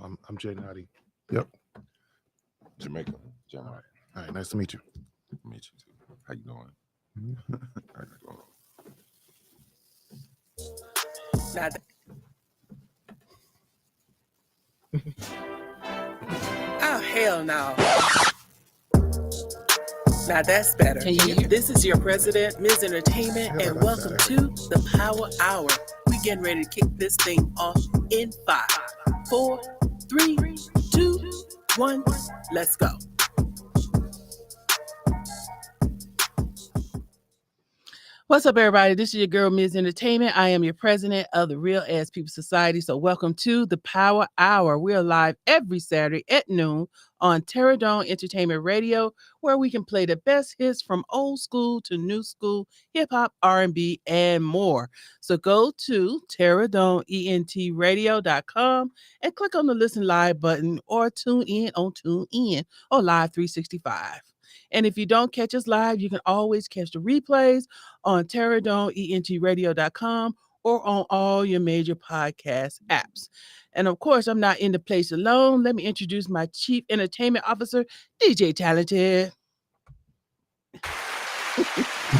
I'm JNauti. Yep. Jamaica. All right. Nice to meet you. Meet you too. How you doing? How you doing? Oh, hell no. Now that's better. Can you hear? This is your president, Ms. Entertainment, and welcome to the Power Hour. We getting ready to kick this thing off in 5, 4, 3, 2, 1. Let's go. What's up, everybody? This is your girl, Ms. Entertainment. I am your president of the Real Ass People Society. So welcome to the Power Hour. We are live every Saturday at noon on Terradome Entertainment Radio, where we can play the best hits from old school to new school, hip-hop, R&B, and more. So go to terradomeentradio.com and click on the Listen Live button or tune in on TuneIn or Live 365. And if you don't catch us live, you can always catch the replays on terradomeentradio.com or on all your major podcast apps. And of course, I'm not in the place alone. Let me introduce my Chief Entertainment Officer, DJ Talented.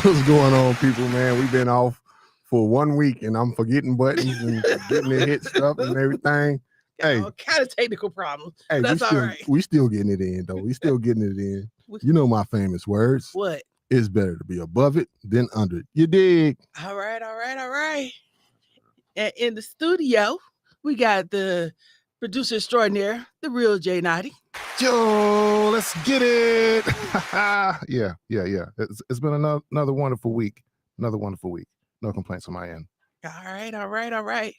What's going on, people, man? We've been off for 1 week, and I'm forgetting buttons and getting to hit stuff and everything. Hey, all kind of technical problems. Hey, that's all right. We still getting it in, though. We still getting it in. You know my famous words. What? It's better to be above it than under it. You dig? All right. And in the studio, we got the producer extraordinaire, the real JNauti. Yo, let's get it. Yeah. It's been another wonderful week. No complaints on my end. All right.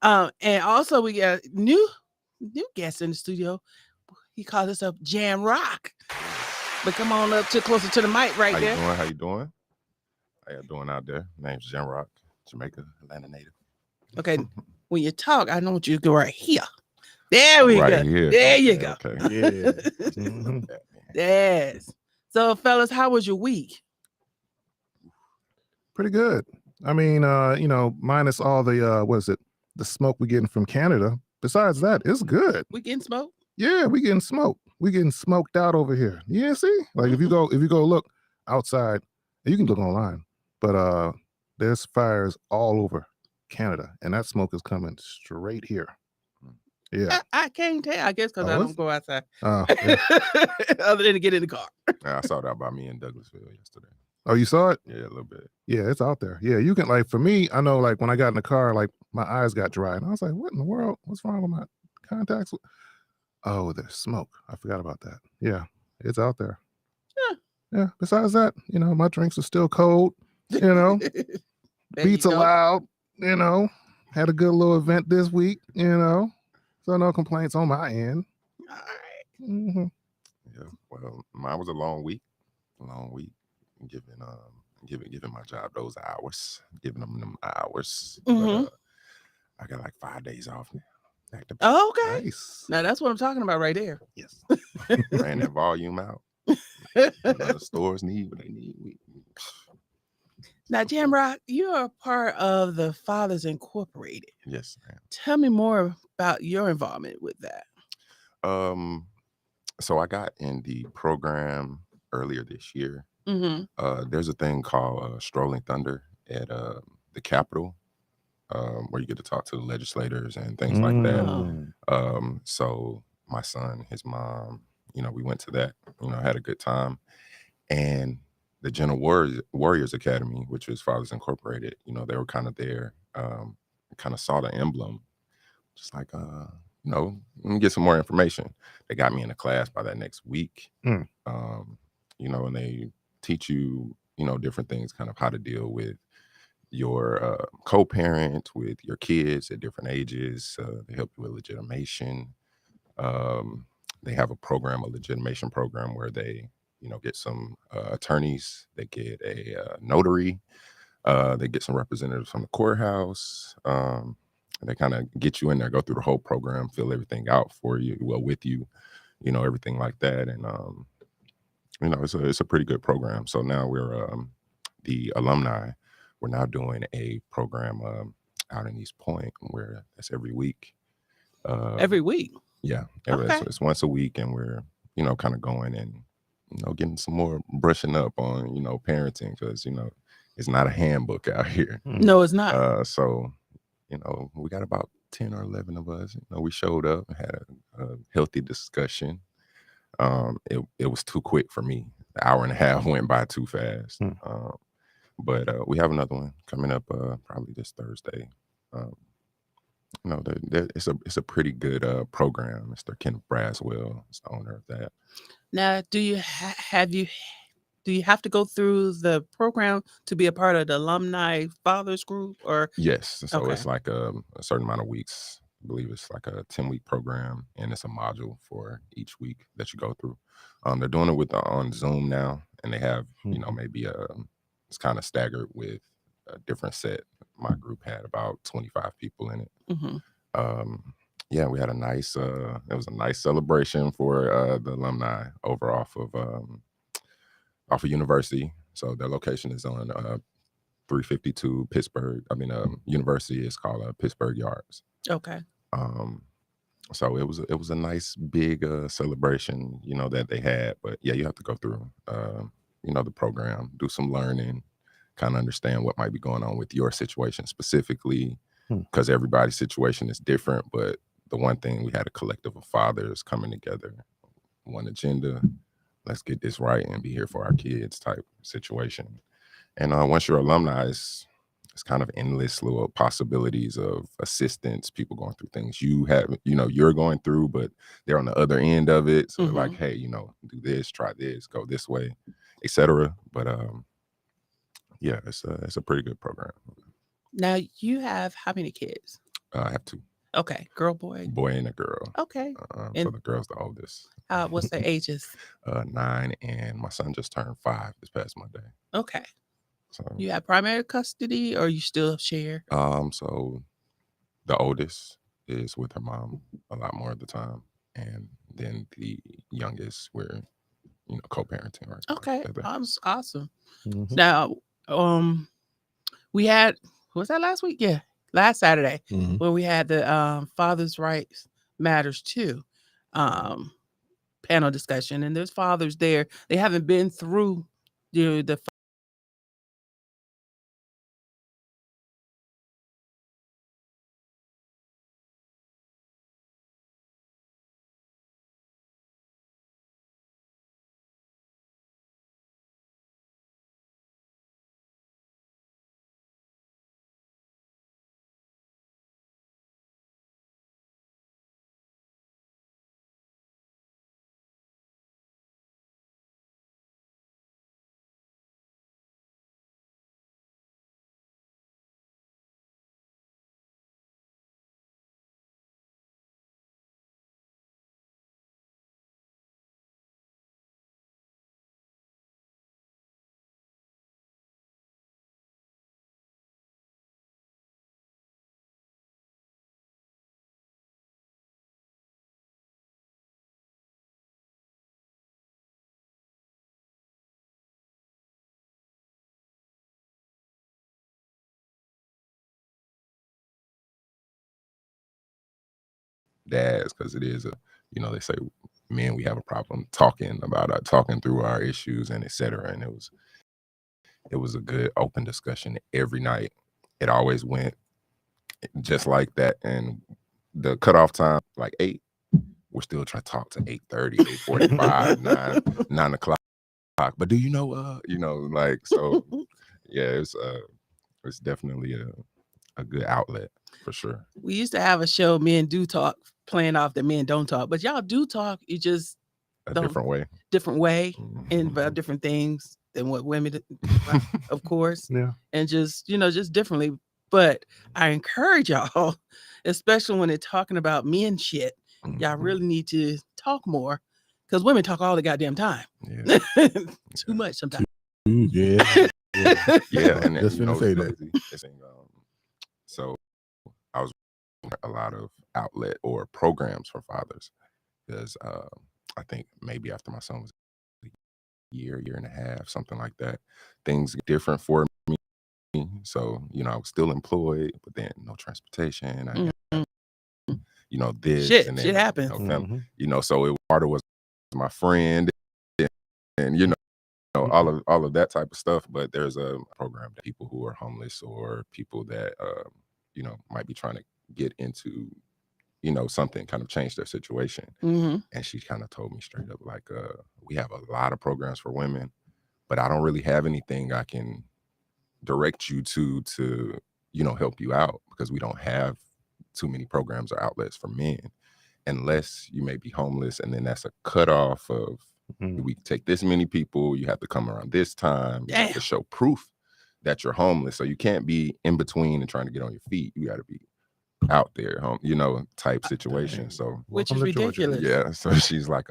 And also we got new guest in the studio. He calls himself JamRock. But come on up closer to the mic right there. How you doing? How you doing out there? Name's JamRock, Jamaica, Atlanta native. Okay, when you talk, I want you to go right here. There we go. Here. There you go. Okay. Yeah. Yes. So, fellas, how was your week? Pretty good. I mean, minus all the the smoke we're getting from Canada. Besides that, it's good. We getting smoked? Yeah, we getting smoked. We getting smoked out over here. Yeah, see? Like if you go look outside, you can look online, but there's fires all over Canada, and that smoke is coming straight here. Yeah. I can't tell, I guess, because I don't go outside. Oh, yeah. Other than to get in the car. Yeah, I saw that by me in Douglasville yesterday. Oh, you saw it? Yeah, a little bit. Yeah, it's out there. Yeah, you can, like, for me, I know, like, when I got in the car, like, my eyes got dry, and I was like, what in the world? What's wrong with my contacts? Oh, there's smoke. I forgot about that. Yeah, it's out there. Yeah. Besides that, my drinks are still cold. Beats allowed. Had a good little event this week. So no complaints on my end. All right. Mm-hmm. Yeah. Well, mine was a long week. Giving my job those hours. Giving them hours. Mm-hmm. But, I got like 5 days off now. Oh, okay. Nice. Now that's what I'm talking about right there. Yes. Ran that volume out. The stores need what they need. Now, JamRock, you are a part of the Fathers Incorporated. Yes, ma'am. Tell me more about your involvement with that. So I got in the program earlier this year. Mm-hmm. There's a thing called Strolling Thunder at the Capitol. Where you get to talk to the legislators and things like that. So my son, his mom, we went to that, had a good time. And the Gentle Warriors Academy, which is Fathers Incorporated, they were kind of there, kind of saw the emblem, just like, let me get some more information. They got me in a class by that next week, and they teach you, different things, kind of how to deal with your co-parent, with your kids at different ages. They help you with legitimation. They have a legitimation program where they, get some attorneys, they get a notary, they get some representatives from the courthouse. They kind of get you in there, go through the whole program, fill everything out for you, with you, everything like that. And, it's a pretty good program. So now we're the alumni. We're now doing a program out in East Point where that's every week. Every week. Yeah, Okay. it's once a week, and we're kind of going and getting some more brushing up on parenting, because it's not a handbook out here. No, it's not. So we got about 10 or 11 of us. We showed up and had a healthy discussion. It was too quick for me. The hour and a half went by too fast. But we have another one coming up probably this Thursday. It's a pretty good program. Mr. Kenneth Braswell is the owner of that. Now, do you have to go through the program to be a part of the alumni fathers group, or? Yes. So Okay. it's like a certain amount of weeks. I believe it's like a 10-week program, and it's a module for each week that you go through. They're doing it on Zoom now, and they have maybe it's kind of staggered with a different set. My group had about 25 people in it. Yeah, we had it was a nice celebration for the alumni over off of University. So their location is on 352 Pittsburgh. University is called Pittsburgh Yards. Okay. So it was a nice big celebration, that they had. But yeah, you have to go through the program, do some learning, kind of understand what might be going on with your situation specifically, because everybody's situation is different. But the one thing, we had a collective of fathers coming together, one agenda, let's get this right and be here for our kids type situation. And once you're alumni, it's kind of endless little possibilities of assistance, people going through things you're going through, but they're on the other end of it. So they're like, hey, do this, try this, go this way, etc. But yeah, it's a pretty good program. Now, you have how many kids? I have 2. Okay. Boy and a girl. Okay. So the girl's the oldest. What's their ages? 9, and my son just turned 5 this past Monday. Okay. So You have primary custody, or you still share? So the oldest is with her mom a lot more of the time, and then the youngest, we're co-parenting right Okay. together. Awesome. Now, we had, was that last week? Yeah, last Saturday, when we had the Fathers' Rights Matters too panel discussion, and there's fathers there. They haven't been through the dads, because it is they say men, we have a problem talking through our issues and etc. And it was a good open discussion every night. It always went just like that, and the cutoff time like 8. We're still trying to talk to 8:30, 8:45, 9 o'clock. But do so yeah, it's definitely a good outlet for sure. We used to have a show, Men Do Talk, playing off that men don't talk, but y'all do talk. You just Different way, and about different things than what women do, of course. Yeah. And just differently. But I encourage y'all, especially when they're talking about men shit, y'all really need to talk more, because women talk all the goddamn time. Yeah. Too much sometimes. Yeah. Yeah, and Just gonna say that. So I was a lot of outlet or programs for fathers, because I think maybe after my son was a year and a half, something like that, things get different for me. So I was still employed, but then no transportation. I had, you know, this Shit and then happens. you know, you know, so Carter was my friend, and you know, all of that type of stuff. But there's a program that people who are homeless or people that you know, might be trying to get into, you know, something, kind of change their situation. And she kind of told me straight up, like, we have a lot of programs for women, but I don't really have anything I can direct you to, you know, help you out, because we don't have too many programs or outlets for men, unless you may be homeless, and then that's a cutoff of we take this many people, you have to come around this time, you have to show proof that you're homeless, so you can't be in between and trying to get on your feet. You got to be out there, you know, type situation. So which is ridiculous. Yeah, so she's like,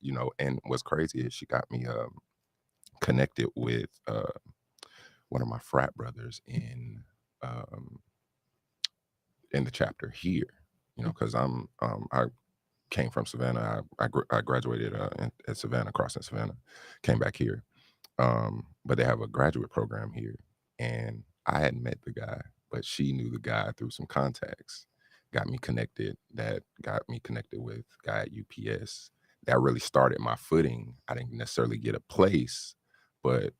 you know, and what's crazy is she got me connected with one of my frat brothers in the chapter here, you know, because I came from Savannah. I graduated at Savannah, Crossing Savannah, came back here, but they have a graduate program here, and I hadn't met the guy, but she knew the guy through some contacts, got me connected with a guy at UPS. That really started my footing. I didn't necessarily get a place, but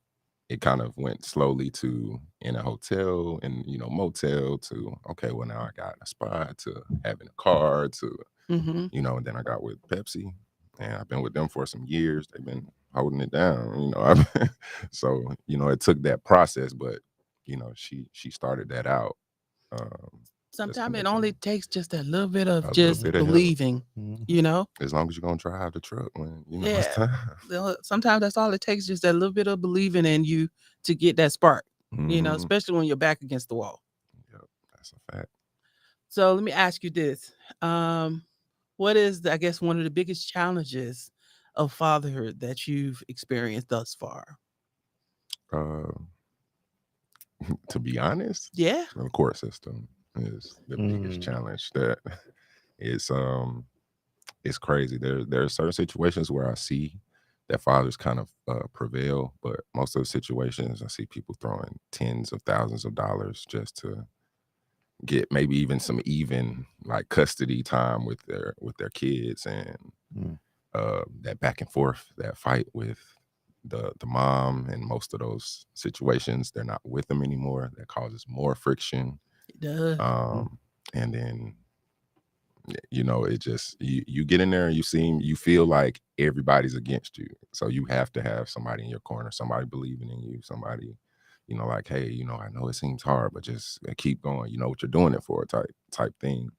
it kind of went slowly to in a hotel and, you know, motel to, okay, well, now I got a spot, to having a car, to, you know, and then I got with Pepsi, and I've been with them for some years. They've been holding it down, you know. So, you know, it took that process, but, you know, she started that out. Sometimes it only takes just a little bit of bit of believing, you know. As long as you're gonna drive the truck when you know it's time. Sometimes that's all it takes, just that little bit of believing in you to get that spark, you know, especially when you're back against the wall. Yep, that's a fact. So let me ask you this. What is, I guess, one of the biggest challenges of fatherhood that you've experienced thus far? To be honest, the court system is the biggest challenge. That it's crazy. There are certain situations where I see that fathers kind of prevail, but most of the situations I see people throwing tens of thousands of dollars just to get maybe even some like custody time with their kids, and that back and forth, that fight with the mom. And most of those situations, they're not with them anymore. That causes more friction. It does. And then, you know, it just, you get in there and you feel like everybody's against you. So you have to have somebody in your corner, somebody believing in you, somebody, you know, like, hey, you know, I know it seems hard, but just keep going. You know what you're doing it for, type thing.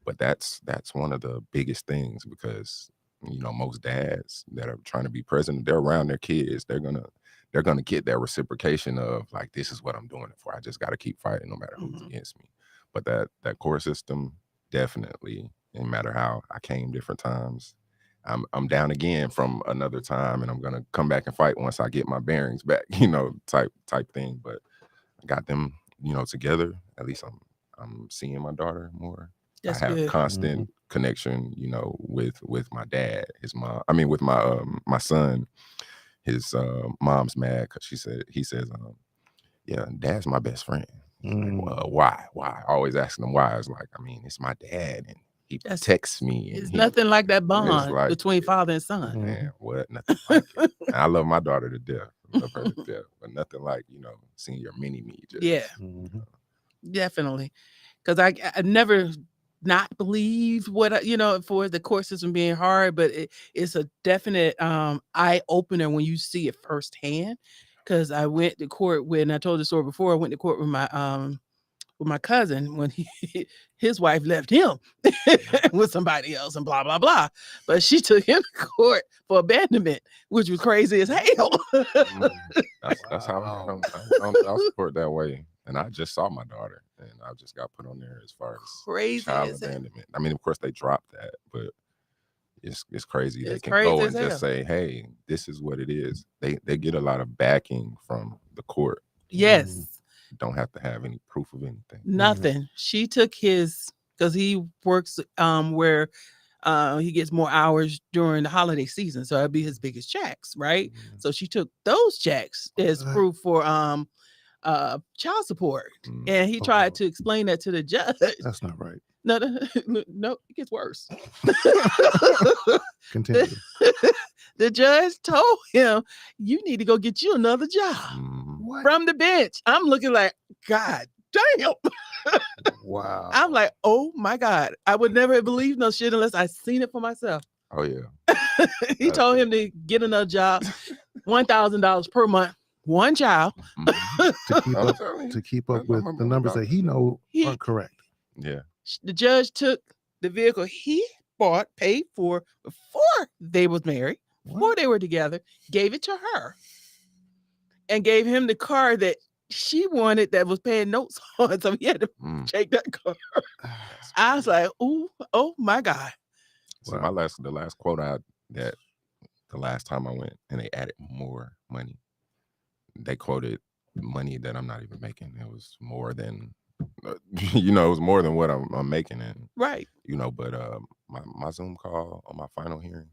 But that's one of the biggest things, because, you know, most dads that are trying to be present, they're around their kids. They're gonna get that reciprocation of, like, this is what I'm doing it for. I just got to keep fighting no matter who's against me. But that court system, definitely, no matter how I came different times, I'm down again from another time, and I'm gonna come back and fight once I get my bearings back, you know, type thing. But I got them, you know, together. At least I'm seeing my daughter more. That's I have good. constant connection, you know, with my dad, his mom. I mean, with my son. His mom's mad because he says, yeah, dad's my best friend. Like, well, why? Always asking him why. It's like, I mean, it's my dad, and he texts me. And it's nothing like that bond like, between father and son. Man, what? Nothing like it. And I love my daughter to death. I love her to death. But nothing like, you know, seeing your mini-me. Definitely. Because I never not believed what, you know, for the court system being hard, but it's a definite eye opener when you see it firsthand. Because I went to court when, I told the story before, I went to court with my cousin when his wife left him with somebody else and blah blah blah, but she took him to court for abandonment, which was crazy as hell. That's how I'll support that way. And I just saw my daughter, and I just got put on there as far as crazy child as abandonment. I mean, of course they dropped that, but it's crazy. It's they can crazy go as and hell. just say, hey, this is what it is. They get a lot of backing from the court. Yes. Don't have to have any proof of anything. Nothing. She took his, because he works where he gets more hours during the holiday season, so that'd be his biggest checks, right? So she took those checks as proof for child support, Mm. and he tried to explain that to the judge. That's not right. No, it gets worse. Continue. The judge told him, "You need to go get you another job." Mm. What? From the bench. I'm looking like, God damn. Wow. I'm like, oh my God. I would never believe no shit unless I seen it for myself. Oh yeah. He told him to get another job, $1,000 per month, one child. Mhm. to keep up I'm with the numbers that he know He- aren't correct. Yeah. The judge took the vehicle he bought, paid for before they was married, before What? they were together, gave it to her, and gave him the car that she wanted that was paying notes on. So he had to Mm. take that car. I was like, ooh, oh my God. So Wow. the last quote I had that the last time I went and they added more money. They quoted money that I'm not even making. It was more than it was more than what I'm making, and Right. but my Zoom call on my final hearing,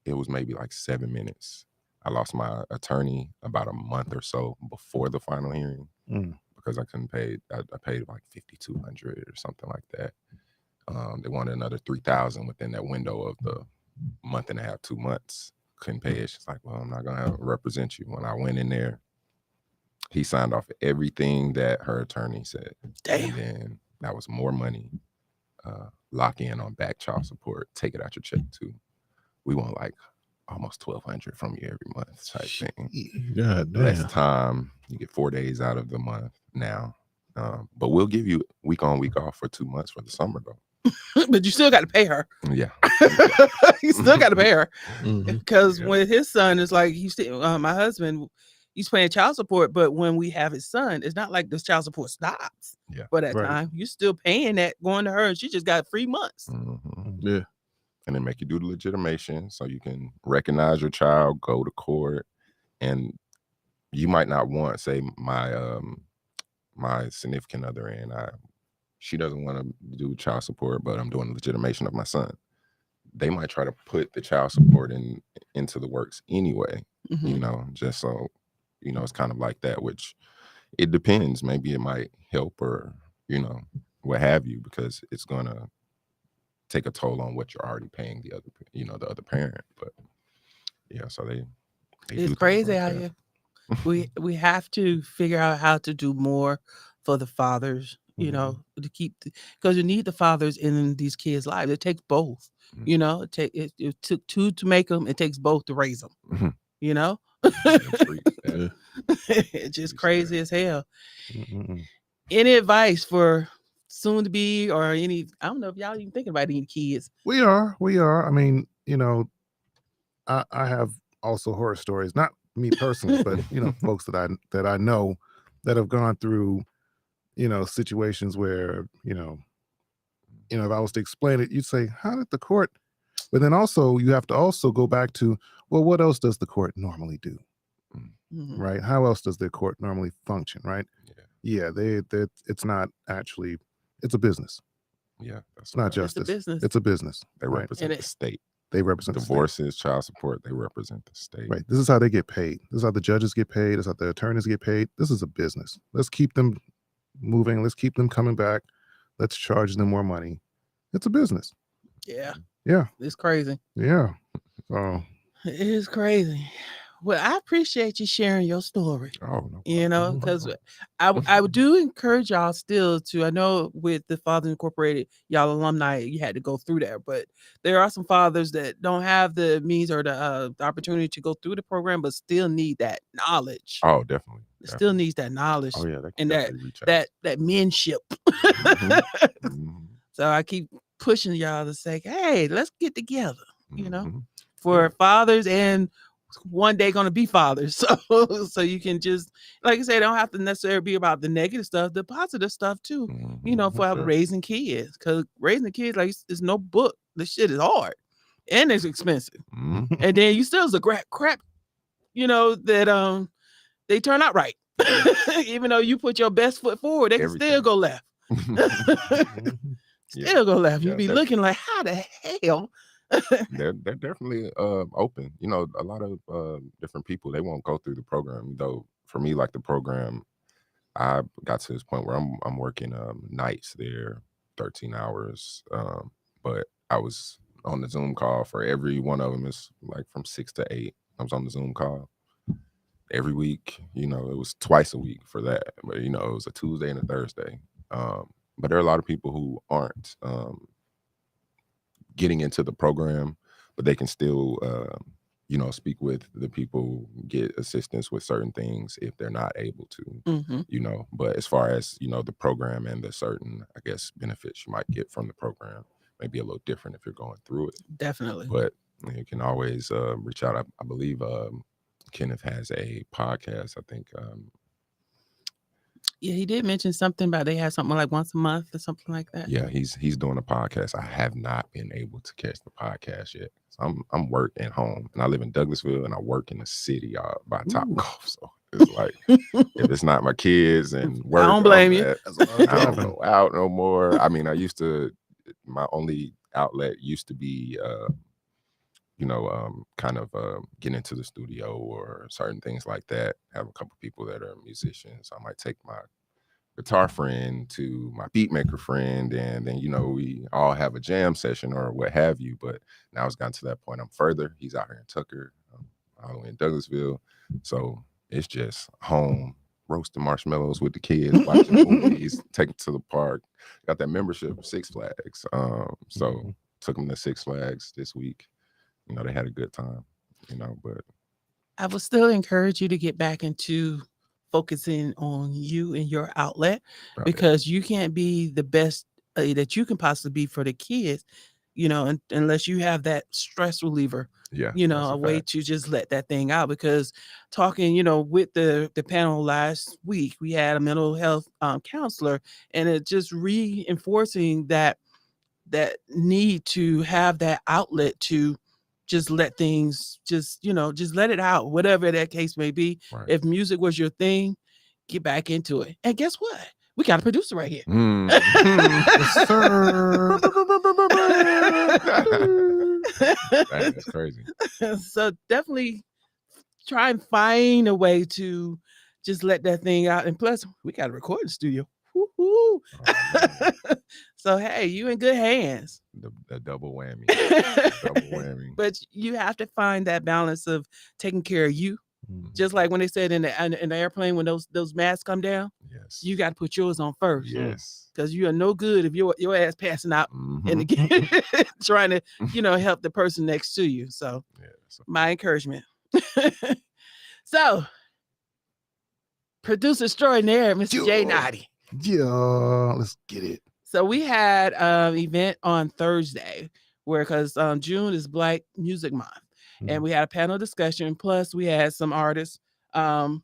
it was maybe like 7 minutes. I lost my attorney about a month or so before the final hearing because I couldn't pay. I paid like $5,200 or something like that. They wanted another $3,000 within that window of the month and a half, 2 months. Couldn't pay it. She's like, well, I'm not gonna represent you. When I went in there, he signed off everything that her attorney said. Damn. And then that was more money. Lock in on back child support. Take it out your check too. We want like almost $1,200 from you every month type thing. God damn. Less time. You get 4 days out of the month now. But we'll give you week on, week off for 2 months for the summer though. But you still got to pay her. Yeah. You still got to pay her. Mhm. Because Yeah. when his son is like, my husband, he's paying child support, but when we have his son, it's not like this child support stops Yeah. for that Right. time. You're still paying that going to her, and she just got 3 months. Mhm. Yeah. And then make you do the legitimation so you can recognize your child, go to court, and you might not want, say, my significant other, and she doesn't want to do child support, but I'm doing the legitimation of my son. They might try to put the child support into the works anyway, Mhm. just so it's kind of like that, which it depends. Maybe it might help or what have you, because it's gonna take a toll on what you're already paying the other parent. But yeah, so they do It's things crazy like out that. here. We have to figure out how to do more for the fathers, to keep, because you need the fathers in these kids' lives. It takes both. Mhm. It took two to make them. It takes both to raise them. Mhm. You know, Yeah. it's just crazy as hell. Mm-mm. Any advice for soon to be, or any? I don't know if y'all even thinking about any kids. We are. I mean, I have also horror stories, not me personally, but folks that I know that have gone through, situations where, if I was to explain it, you'd say, how did the court? But then also you have to also go back to, well, what else does the court normally do? Mhm. Right? How else does the court normally function? Right? Yeah. Yeah, it's not actually, it's a business. Yeah, that's It's not right. justice. business. It's a business. They right? represent the state. They represent the state. Divorces, child support, they represent the state. Right. This is how they get paid. This is how the judges get paid. This is how the attorneys get paid. This is a business. Let's keep them moving. Let's keep them coming back. Let's charge them more money. It's a business. Yeah, Yeah. it's crazy. Yeah. So It is crazy. Well, I appreciate you sharing your story. Oh no. Because I do encourage y'all still to. I know with the Fathers Incorporated, y'all alumni, you had to go through there, but there are some fathers that don't have the means or the opportunity to go through the program, but still need that knowledge. Oh, definitely. Still needs that knowledge. Oh yeah, they can and that definitely reach out. that menship. Mhm. Mhm. So I keep pushing y'all to say, hey, let's get together. Mhm. For fathers and one day going to be fathers. So you can just, like I say, don't have to necessarily be about the negative stuff, the positive stuff too, Mhm. for sure. raising kids. Because raising kids, like, it's no book. This shit is hard and it's expensive. Mhm. And then you still is a crap, that they turn out right. Even though you put your best foot forward, they can still Everything. go left. Mhm. Still go left. Yeah, You be that- looking like, how the hell? They're definitely open. A lot of different people, they won't go through the program. Though for me, like the program, I got to this point where I'm working nights there, 13 hours. But I was on the Zoom call for every one of them. Is like from 6 to 8. I was on the Zoom call every week. You know, it was twice a week for that. But you know, it was a Tuesday and a Thursday. But there are a lot of people who aren't getting into the program, but they can still you know, speak with the people, get assistance with certain things if they're not able to, you know. But as far as, you know, the program and the certain, I guess, benefits you might get from the program may be a little different if you're going through it. Definitely. But you can always reach out. I believe Kenneth has a podcast, I think. Yeah, he did mention something about they have something like once a month or something like that. Yeah, he's doing a podcast. I have not been able to catch the podcast yet. So I'm working at home, and I live in Douglasville, and I work in the city by Topgolf. So it's like if it's not my kids and work, I don't blame you. I don't go out no more. I mean, my only outlet used to be you know, kind of get into the studio or certain things like that. Have a couple people that are musicians. I might take my guitar friend to my beat maker friend, and then, you know, we all have a jam session or what have you. But now it's gotten to that point. I'm further. He's out here in Tucker, all the way in Douglasville. So it's just home, roasting marshmallows with the kids, watching movies, taking to the park. Got that membership, Six Flags. So took them to Six Flags this week. You know, they had a good time, you know, but I would still encourage you to get back into focusing on you and your outlet, because you can't be the best that you can possibly be for the kids, you know, unless you have that stress reliever, you know, a way to just let that thing out. Because talking, you know, with the panel last week, we had a mental health counselor, and it just reinforcing that need to have that outlet to just let things just let it out, whatever that case may be. If music was your thing, get back into it. And guess what? We got a producer right here. Yes, sir. That's crazy. So definitely try and find a way to just let that thing out. And plus, we got a recording studio. Woo-hoo. So hey, you in good hands. The double whammy. Double whammy. But you have to find that balance of taking care of you. Just like when they said in the airplane, when those masks come down, yes, you got to put yours on first. Yes, because you are no good if your ass passing out and trying to help the person next to you. So my encouragement. So producer extraordinaire, Mr. JNauti. Yeah, let's get it. So we had an event on Thursday because June is Black Music Month. And we had a panel discussion. Plus, we had some artists perform.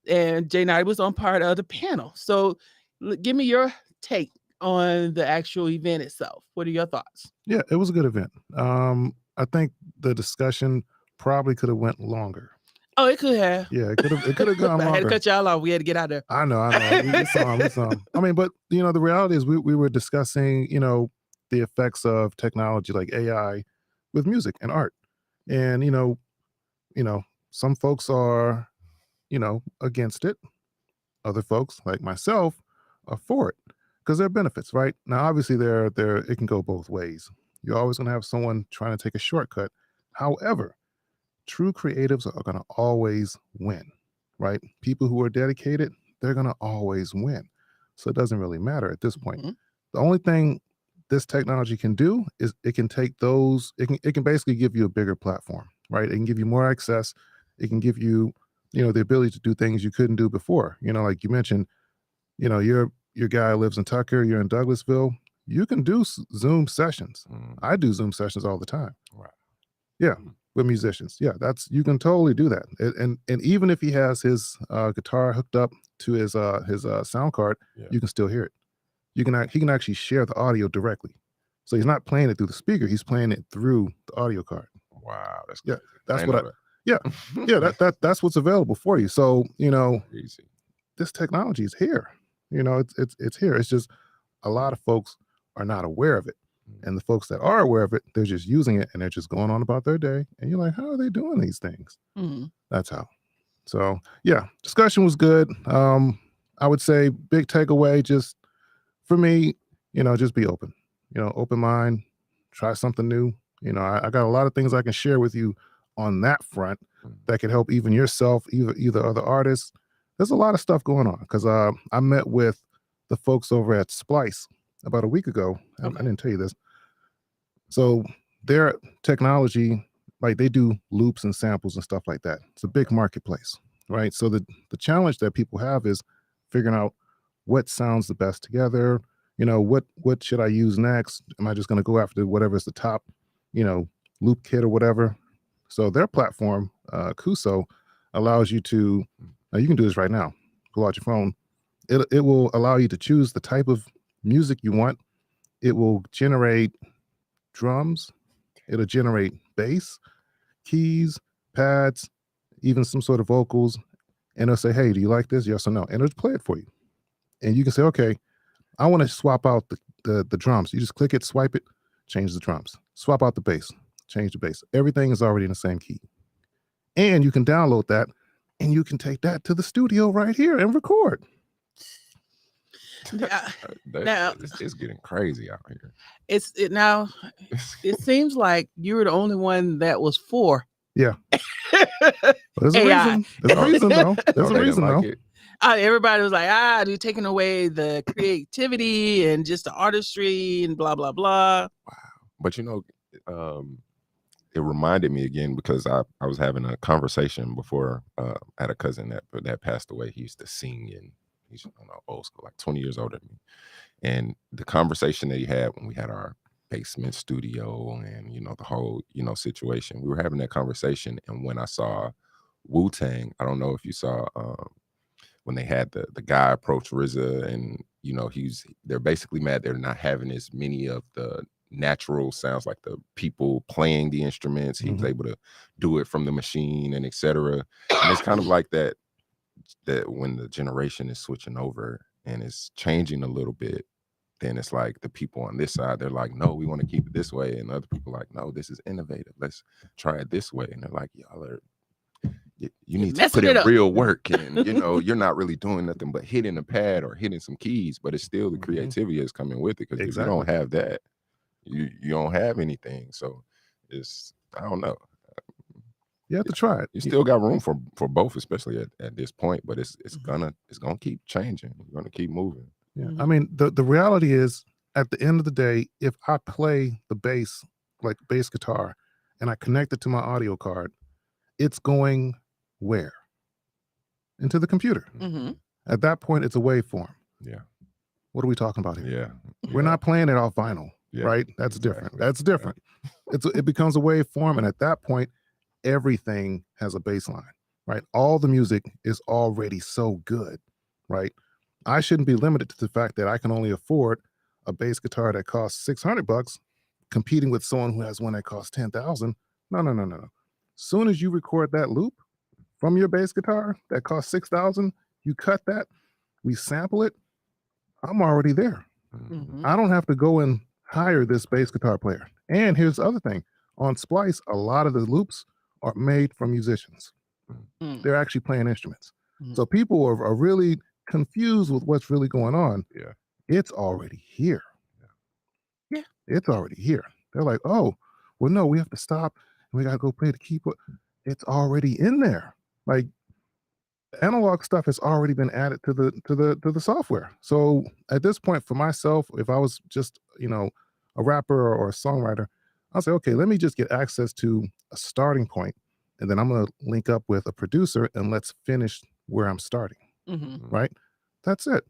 And JNauti was on part of the panel. So give me your take on the actual event itself. What are your thoughts? Yeah, it was a good event. I think the discussion probably could have went longer. Oh, it could have. Yeah, it could have gone longer. I had to cut y'all off. We had to get out there. I know. We saw him. I mean, but the reality is we were discussing, the effects of technology like AI with music and art. And, some folks are, against it. Other folks like myself are for it because there are benefits, right? Now, obviously it can go both ways. You're always going to have someone trying to take a shortcut. However, true creatives are going to always win, right? People who are dedicated, they're going to always win. So it doesn't really matter at this point. The only thing this technology can do is it can take those, it can basically give you a bigger platform, right? It can give you more access. It can give you, the ability to do things you couldn't do before. Like you mentioned, your guy lives in Tucker, you're in Douglasville. You can do Zoom sessions. I do Zoom sessions all the time. Right. Yeah. With musicians. Yeah, you can totally do that. And even if he has his guitar hooked up to his sound card, you can still hear it. He can actually share the audio directly. So he's not playing it through the speaker, he's playing it through the audio card. Wow, that's crazy. That's what's available for you. So, Easy. This technology is here. It's here. It's just a lot of folks are not aware of it. And the folks that are aware of it, they're just using it and they're just going on about their day. And you're like, how are they doing these things? That's how. So yeah, discussion was good. I would say big takeaway, just for me, just be open. Open mind, try something new. I got a lot of things I can share with you on that front that could help even yourself, either other artists. There's a lot of stuff going on because I met with the folks over at Splice about a week ago. I didn't tell you this. So their technology, like they do loops and samples and stuff like that. It's a big marketplace, right? So the challenge that people have is figuring out what sounds the best together. What should I use next? Am I just going to go after whatever is the top, loop kit or whatever? So their platform, Kuso, allows you to, you can do this right now. Pull out your phone. It will allow you to choose the type of music you want. It will generate drums. It'll generate bass, keys, pads, even some sort of vocals. And it'll say, hey, do you like this? Yes or no? And it'll play it for you. And you can say, okay, I want to swap out the drums. You just click it, swipe it, change the drums. Swap out the bass, change the bass. Everything is already in the same key. And you can download that and you can take that to the studio right here and record. Now it's getting crazy out here. It seems like you were the only one that was for. Yeah. There's a reason. There's a reason though. There's a reason though. Everybody was like, you're taking away the creativity and just the artistry and blah, blah, blah. Wow. But it reminded me again because I was having a conversation before. I had a cousin that passed away. He used to sing, and he's old school, like 20 years older than me. And the conversation that he had when we had our basement studio and the whole situation, we were having that conversation. And when I saw Wu-Tang, I don't know if you saw when they had the guy approach RZA, and they're basically mad they're not having as many of the natural sounds, like the people playing the instruments. He was able to do it from the machine and etc. And it's kind of like that when the generation is switching over and it's changing a little bit, then it's like the people on this side, they're like, no, we want to keep it this way. And other people are like, no, this is innovative. Let's try it this way. And they're like, y'all are, you need to put in real work. And, you're not really doing nothing but hitting a pad or hitting some keys, but it's still the creativity that's coming with it. Because if you don't have that, you don't have anything. So I don't know. You have to try it. You still got room for both, especially at this point, but it's gonna keep changing. We're gonna keep moving. Yeah. I mean, the reality is, at the end of the day, if I play the bass, like bass guitar, and I connect it to my audio card, it's going where? Into the computer. At that point, it's a waveform. Yeah. What are we talking about here? Yeah. We're not playing it off vinyl, right? That's different. That's different. It becomes a waveform, and at that point, everything has a bass line, right? All the music is already so good, right? I shouldn't be limited to the fact that I can only afford a bass guitar that costs $600 competing with someone who has one that costs $10,000. No. Soon as you record that loop from your bass guitar that costs $6,000, you cut that, we sample it, I'm already there. I don't have to go and hire this bass guitar player. And here's the other thing. On Splice, a lot of the loops are made from musicians. They're actually playing instruments. So people are really confused with what's really going on. Yeah. It's already here. Yeah. It's already here. They're like, oh, well, no, we have to stop and we got to go play the keyboard. It's already in there. Like, analog stuff has already been added to the software. So at this point, for myself, if I was just, a rapper or a songwriter, I'll say, okay, let me just get access to a starting point, and then I'm going to link up with a producer and let's finish where I'm starting. Right? That's it.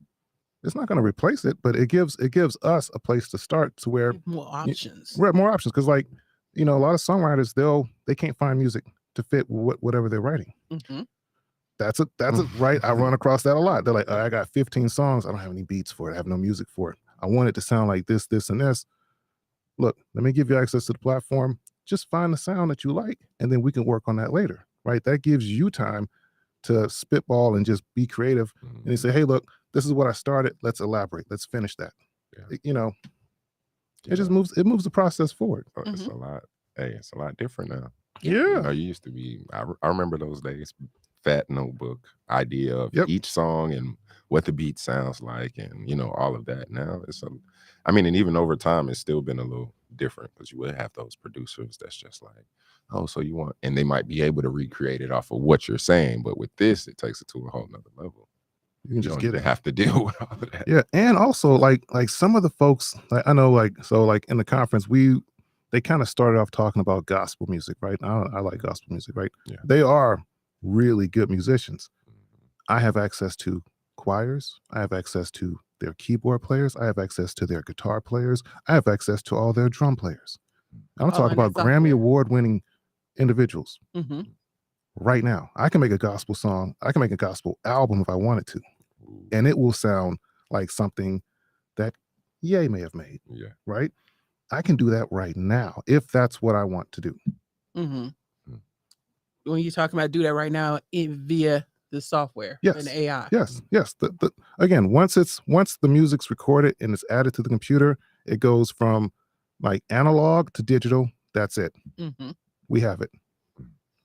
It's not going to replace it, but it gives us a place to start to where more options. More options, because a lot of songwriters they can't find music to fit whatever they're writing. That's it, right? I run across that a lot. They're like, I got 15 songs. I don't have any beats for it. I have no music for it. I want it to sound like this, this, and this. Look, let me give you access to the platform. Just find the sound that you like, and then we can work on that later, right? That gives you time to spitball and just be creative. And you say, hey, look, this is what I started. Let's elaborate. Let's finish that. Yeah. It just moves the process forward. It's a lot. Hey, it's a lot different now. Yeah. You used to be, I remember those days fat notebook idea of Yep. each song and what the beat sounds like, and all of that. Now it's and even over time, it's still been a little different, because you would have those producers that's just like, oh, so you want, and they might be able to recreate it off of what you're saying, but with this, it takes it to a whole nother level. You can just don't get even it. have to deal with all of that. Yeah, and also like some of the folks, like, I know, like, so like in the conference, they kind of started off talking about gospel music, right? I like gospel music, right? Yeah. They are really good musicians. I have access to choirs. I have access to their keyboard players. I have access to their guitar players. I have access to all their drum players. I'm talking and about that's Grammy software. award-winning individuals. Mm-hmm. Right now, I can make a gospel song. I can make a gospel album if I wanted to, and it will sound like something that Ye may have made. Yeah. Right? I can do that right now if that's what I want to do. Mm-hmm. When you're talking about do that right now via the software and Yes. the AI. Yes. Again, once the music's recorded and it's added to the computer, it goes from like analog to digital. That's it. Mm-hmm. We have it.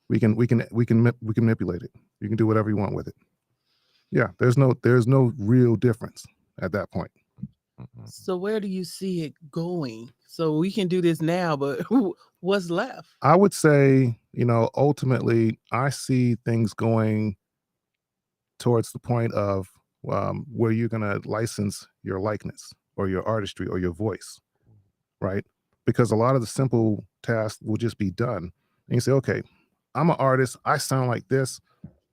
We can manipulate it. You can do whatever you want with it. Yeah, there's no real difference at that point. So where do you see it going? So we can do this now, but what's left? I would say, ultimately, I see things going towards the point of where you're going to license your likeness or your artistry or your voice, right? Because a lot of the simple tasks will just be done. And you say, okay, I'm an artist. I sound like this.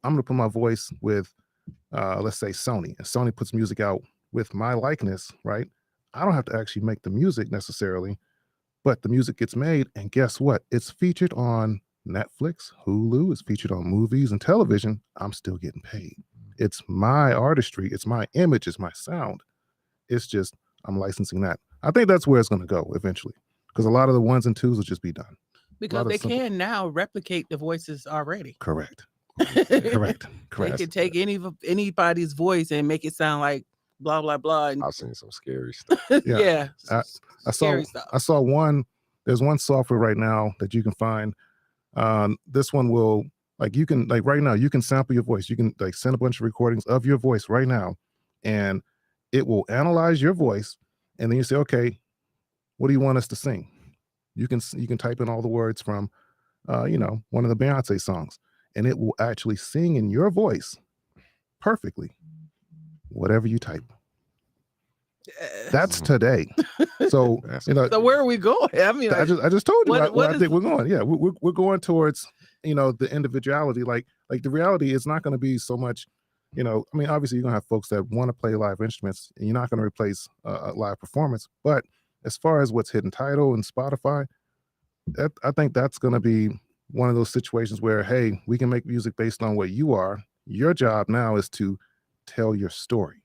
I'm going to put my voice with, let's say, Sony. And Sony puts music out with my likeness, right? I don't have to actually make the music necessarily, but the music gets made. And guess what? It's featured on Netflix, Hulu. It's featured on movies and television. I'm still getting paid. It's my artistry. It's my image. It's my sound. It's just I'm licensing that. I think that's where it's going to go eventually, because a lot of the ones and twos will just be done. Because they can now replicate the voices already. Correct. They can take anybody's voice and make it sound like blah blah blah. And I've seen some scary stuff. yeah, I saw one. There's one software right now that you can find. This one will, like, you can, like, right now you can sample your voice. You can like send a bunch of recordings of your voice right now, and it will analyze your voice, and then you say, okay, what do you want us to sing? You can type in all the words from one of the Beyonce songs, and it will actually sing in your voice perfectly whatever you type. That's today. So so where are we going? I mean, I just told you where I think we're going. Yeah, we're going towards the individuality. Like the reality is not going to be so much. Obviously you're gonna have folks that want to play live instruments, and you're not going to replace a live performance. But as far as what's hidden Tidal and Spotify, I think that's going to be one of those situations where, hey, we can make music based on what you are. Your job now is to tell your story.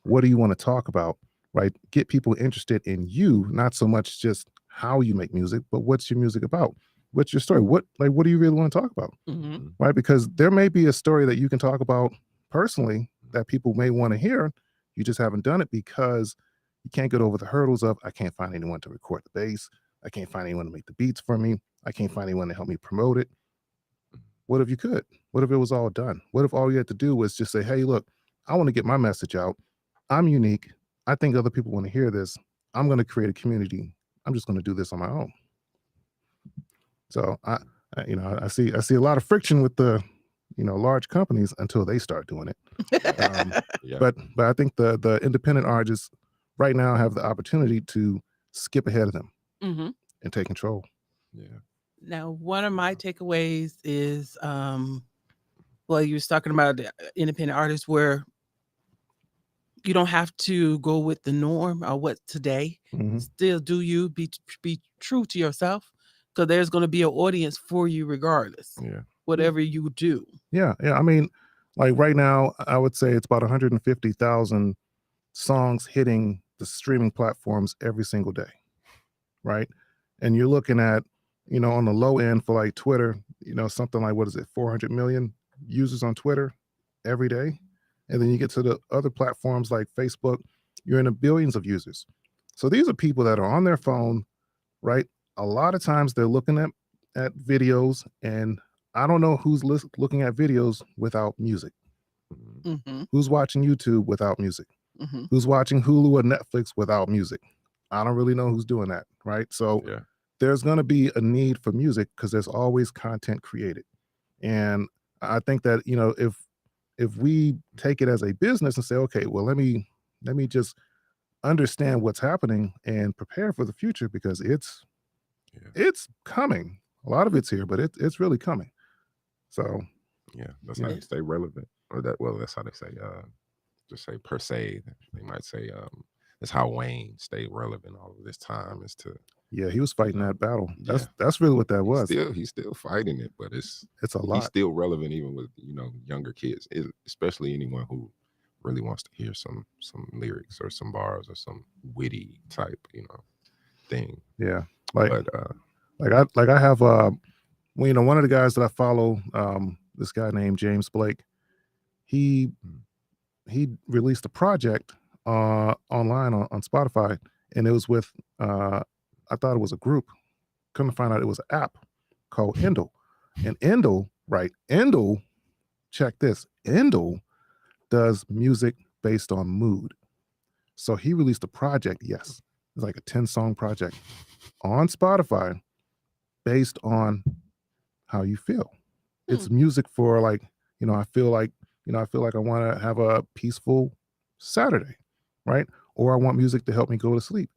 What do you want to talk about? Right? Get people interested in you, not so much just how you make music, but what's your music about? What's your story? What do you really want to talk about? Mm-hmm. Right? Because there may be a story that you can talk about personally that people may want to hear. You just haven't done it because you can't get over the hurdles of, I can't find anyone to record the bass. I can't find anyone to make the beats for me. I can't find anyone to help me promote it. What if you could? What if it was all done? What if all you had to do was just say, hey, look, I want to get my message out. I'm unique. I think other people want to hear this. I'm going to create a community. I'm just going to do this on my own. So I see a lot of friction with the large companies until they start doing it. But I think the independent artists right now have the opportunity to skip ahead of them and take control. Yeah. Now, one of my takeaways is, you was talking about the independent artists where you don't have to go with the norm or what today. Still do you be true to yourself, because there's going to be an audience for you regardless. Yeah. Whatever you do. Yeah. I mean, like right now, I would say it's about 150,000 songs hitting the streaming platforms every single day. Right. And you're looking at, on the low end for like Twitter, something like, 400 million users on Twitter every day. And then you get to the other platforms like Facebook, you're in the billions of users. So these are people that are on their phone, right? A lot of times they're looking at videos, and I don't know who's looking at videos without music. Mm-hmm. Who's watching YouTube without music? Mm-hmm. Who's watching Hulu or Netflix without music? I don't really know who's doing that, right? So Yeah. there's going to be a need for music because there's always content created. And I think that, you know, if we take it as a business and say, okay, well, let me just understand what's happening and prepare for the future, because it's coming. A lot of it's here, but it's really coming. So Yeah, that's Yeah. how you stay relevant. Or that's how they say, just say per se. They might say that's how Wayne stayed relevant all of this time, is to yeah, he was fighting that battle. Yeah. That's really what that was. he's still fighting it, but it's a he's lot. still relevant even with, you know, younger kids, especially anyone who really wants to hear some lyrics or some bars or some witty type, you know, thing. Yeah. Like But I have well, you know, one of the guys that I follow, this guy named James Blake, he released a project online on Spotify, and it was with I thought it was a group. Come to find out it was an app called Endel. And Endel, check this, Endel does music based on mood. So he released a project, yes, it's like a 10-song project on Spotify based on how you feel. It's music for, like, you know, I feel like I want to have a peaceful Saturday, right? Or I want music to help me go to sleep.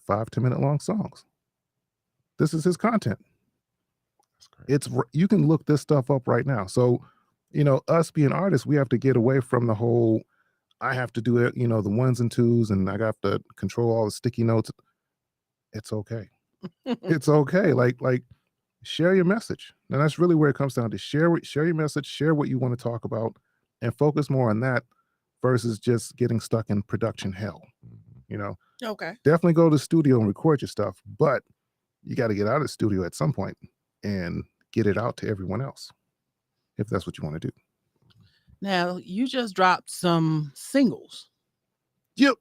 5-10 minute long songs. This is his content. that's great. You can look this stuff up right now. So, you know, us being artists, we have to get away from the whole, I have to do it, you know, the ones and twos, and I got to control all the sticky notes. It's okay. It's okay. Like share your message. And that's really where it comes down to. Share your message, share what you want to talk about, and focus more on that versus just getting stuck in production hell. You know, Okay. definitely go to the studio and record your stuff, but you got to get out of the studio at some point and get it out to everyone else, if that's what you want to do. Now, you just dropped some singles. Yep.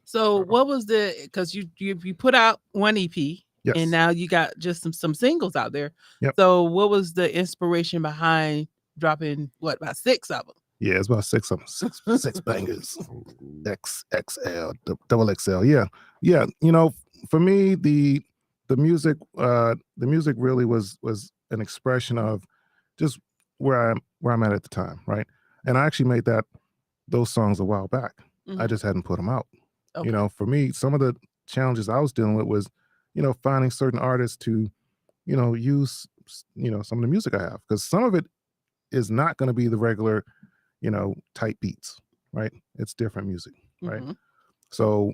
So what was because you put out one EP, Yes. and now you got just some singles out there. Yep. So what was the inspiration behind dropping, what, about 6 of them? Yeah, it's about 6 of them. Six bangers. XXL, double XL. Yeah. Yeah. You know, for me, the music really was an expression of just where I'm at the time, right? And I actually made those songs a while back. I just hadn't put them out. Okay. You know, for me, some of the challenges I was dealing with was, you know, finding certain artists to, you know, use, you know, some of the music I have, because some of it is not going to be the regular, you know, type beats, right? It's different music, right? So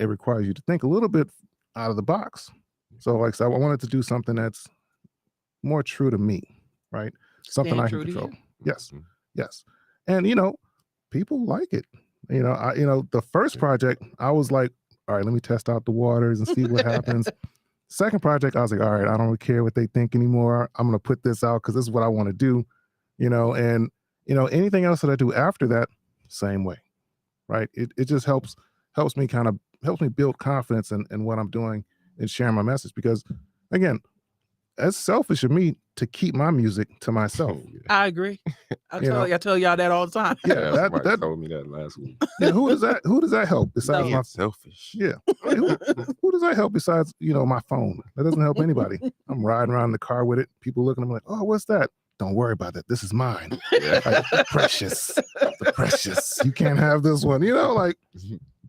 it requires you to think a little bit out of the box. So like, I wanted to do something that's more true to me, right? Something Staying I can true to control. you. Yes. And, you know, people like it. You know, the first project, I was like, all right, let me test out the waters and see what happens. Second project, I was like, all right, I don't really care what they think anymore. I'm going to put this out because this is what I want to do, you know, and, you know, anything else that I do after that, same way, right? It just helps me build confidence in what I'm doing and sharing my message, because, again, it's selfish of me to keep my music to myself. I agree. I You know? tell y'all that all the time. Yeah, somebody that told me that last week. yeah, who does that help besides No. my Selfish. Yeah. I mean, who does that help besides, you know, my phone? That doesn't help anybody. I'm riding around in the car with it. People looking at me like, oh, what's that? Don't worry about it. This is mine. Like, precious. The precious. You can't have this one. You know, like,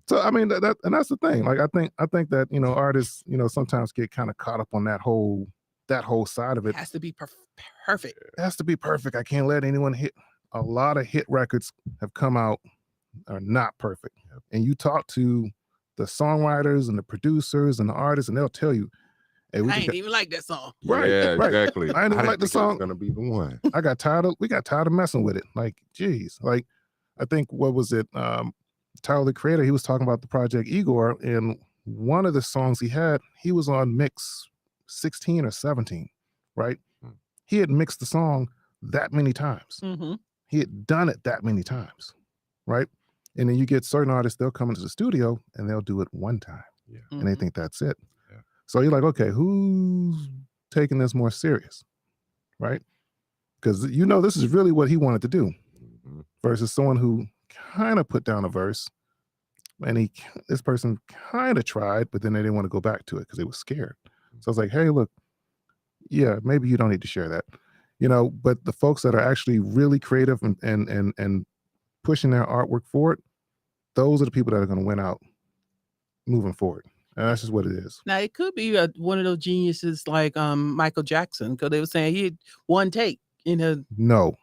so I mean and that's the thing. Like, I think that, you know, artists, you know, sometimes get kind of caught up on that whole side of it. It has to be perfect. It has to be perfect. I can't let anyone hit. A lot of hit records have come out are not perfect. And you talk to the songwriters and the producers and the artists, and they'll tell you, hey, I ain't even like that song. Right, Yeah, right. exactly. I didn't like the think it was song. gonna be the one. we got tired of messing with it. Like, geez. Like, I think, what was it? Tyler, the Creator, he was talking about the project Igor, and one of the songs he was on mix 16 or 17, right? He had mixed the song that many times. He had done it that many times, right? And then you get certain artists, they'll come into the studio and they'll do it one time. Yeah. And they think that's it. Yeah. So you're like, okay, who's taking this more serious, right? because this is really what he wanted to do, Mhm. versus someone who kind of put down a verse, and this person kind of tried, but then they didn't want to go back to it because they were scared. So I was like, hey, look, yeah, maybe you don't need to share that, but the folks that are actually really creative and pushing their artwork forward, those are the people that are going to win out moving forward. And that's just what it is. Now it could be one of those geniuses like Michael Jackson, because they were saying he had one take. No.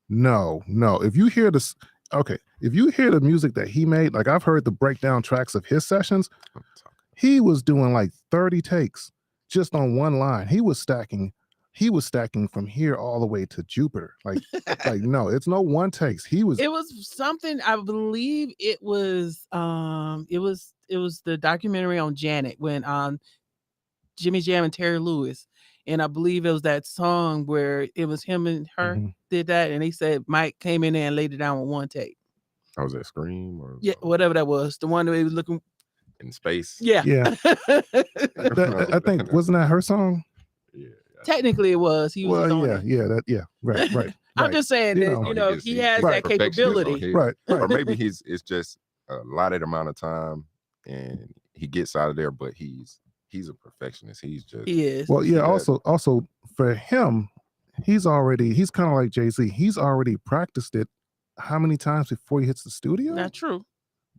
If you hear this, okay, if you hear the music that he made, like I've heard the breakdown tracks of his sessions, he was doing like 30 takes just on one line. He was stacking from here all the way to Jupiter. Like no, it's no one takes. It was something, I believe it was the documentary on Janet when Jimmy Jam and Terry Lewis, and I believe it was that song where it was him and her did that, and they said Mike came in there and laid it down with one take. How was that, Scream or whatever that was, the one that he was looking in space? Yeah. I think, wasn't that her song? Yeah. Technically it was. He was on it. Right. I'm just saying that he has that capability. Right. Or maybe it's just a allotted amount of time and he gets out of there, but he's a perfectionist. He is. Well, yeah, also for him, he's kind of like Jay-Z. He's already practiced it how many times before he hits the studio? Not true.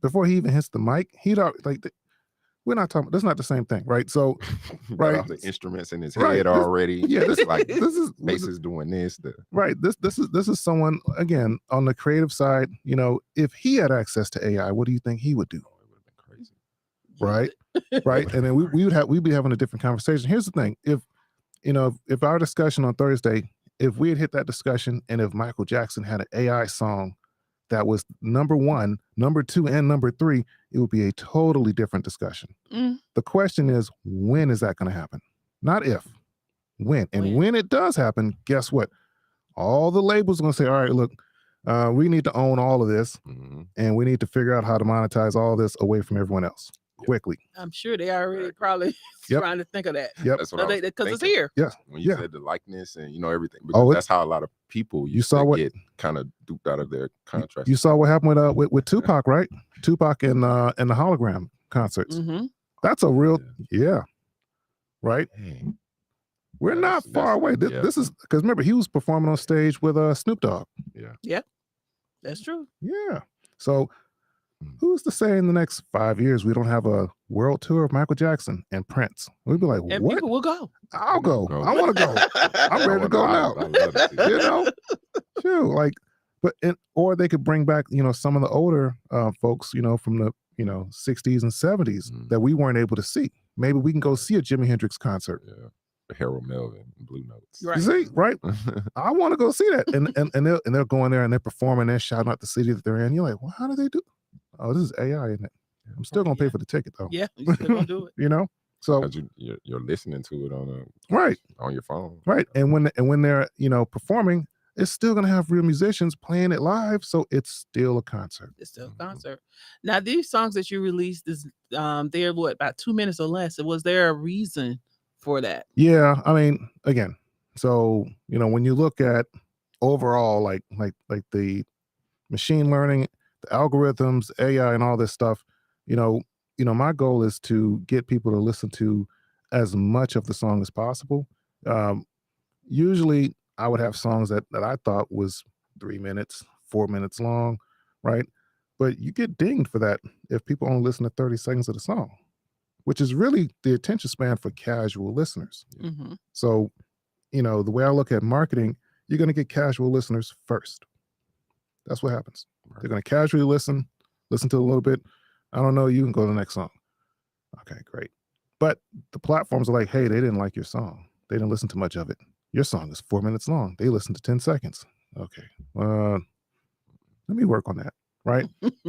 Before he even hits the mic, he'd already we're not talking. That's not the same thing, right? So, right, all the instruments in his head already. Yeah, this is bass doing this. Right. This is someone, again, on the creative side. If he had access to AI, what do you think he would do? It would have been crazy, right? And then we'd be having a different conversation. Here's the thing: if our discussion on Thursday, if we had hit that discussion, and if Michael Jackson had an AI song that was number 1, number 2, and number 3, it would be a totally different discussion. The question is, when is that going to happen? Not if, when. And when it does happen, guess what? All the labels are going to say, all right, look, we need to own all of this, and we need to figure out how to monetize all this away from everyone else quickly. I'm sure they already probably trying to think of that. Yep. That's what because it's here. Yes. When you said the likeness and everything, because that's how a lot of people get kind of duped out of their contracts. You saw what happened with Tupac, right? Tupac and the hologram concerts. That's a real right. We're not far away. This is because remember he was performing on stage with Snoop Dogg. Yeah, that's true. Yeah. So who's to say in the next 5 years we don't have a world tour of Michael Jackson and Prince? We'd be like, and what? People will go. I'll go. I want to go. I'm ready to go now. Sure. Or they could bring back, some of the older folks, from the 60s and 70s that we weren't able to see. Maybe we can go see a Jimi Hendrix concert. Yeah. Harold Melvin, Blue Notes. Right. You see, right? I want to go see that. And they're going there and they're performing, they're shouting out the city that they're in. You're like, well, how do they do? Oh, this is AI, isn't it? I'm still gonna pay for the ticket though. Yeah, you're still gonna do it. So you're listening to it on your phone. Right. And when they're performing, it's still gonna have real musicians playing it live. So it's still a concert. It's still a concert. Now these songs that you released is they're about 2 minutes or less. Was there a reason for that? Yeah, I mean, again, so when you look at overall like the machine learning, the algorithms, AI, and all this stuff, my goal is to get people to listen to as much of the song as possible. Usually I would have songs that I thought was 3 minutes, 4 minutes long, right? But you get dinged for that if people only listen to 30 seconds of the song, which is really the attention span for casual listeners. So, the way I look at marketing, you're going to get casual listeners first. That's what happens. Right. They're going to casually listen to a little bit. I don't know, you can go to the next song. Okay, great. But the platforms are like, hey, they didn't like your song. They didn't listen to much of it. Your song is 4 minutes long. They listened to 10 seconds. Okay. Let me work on that. Right.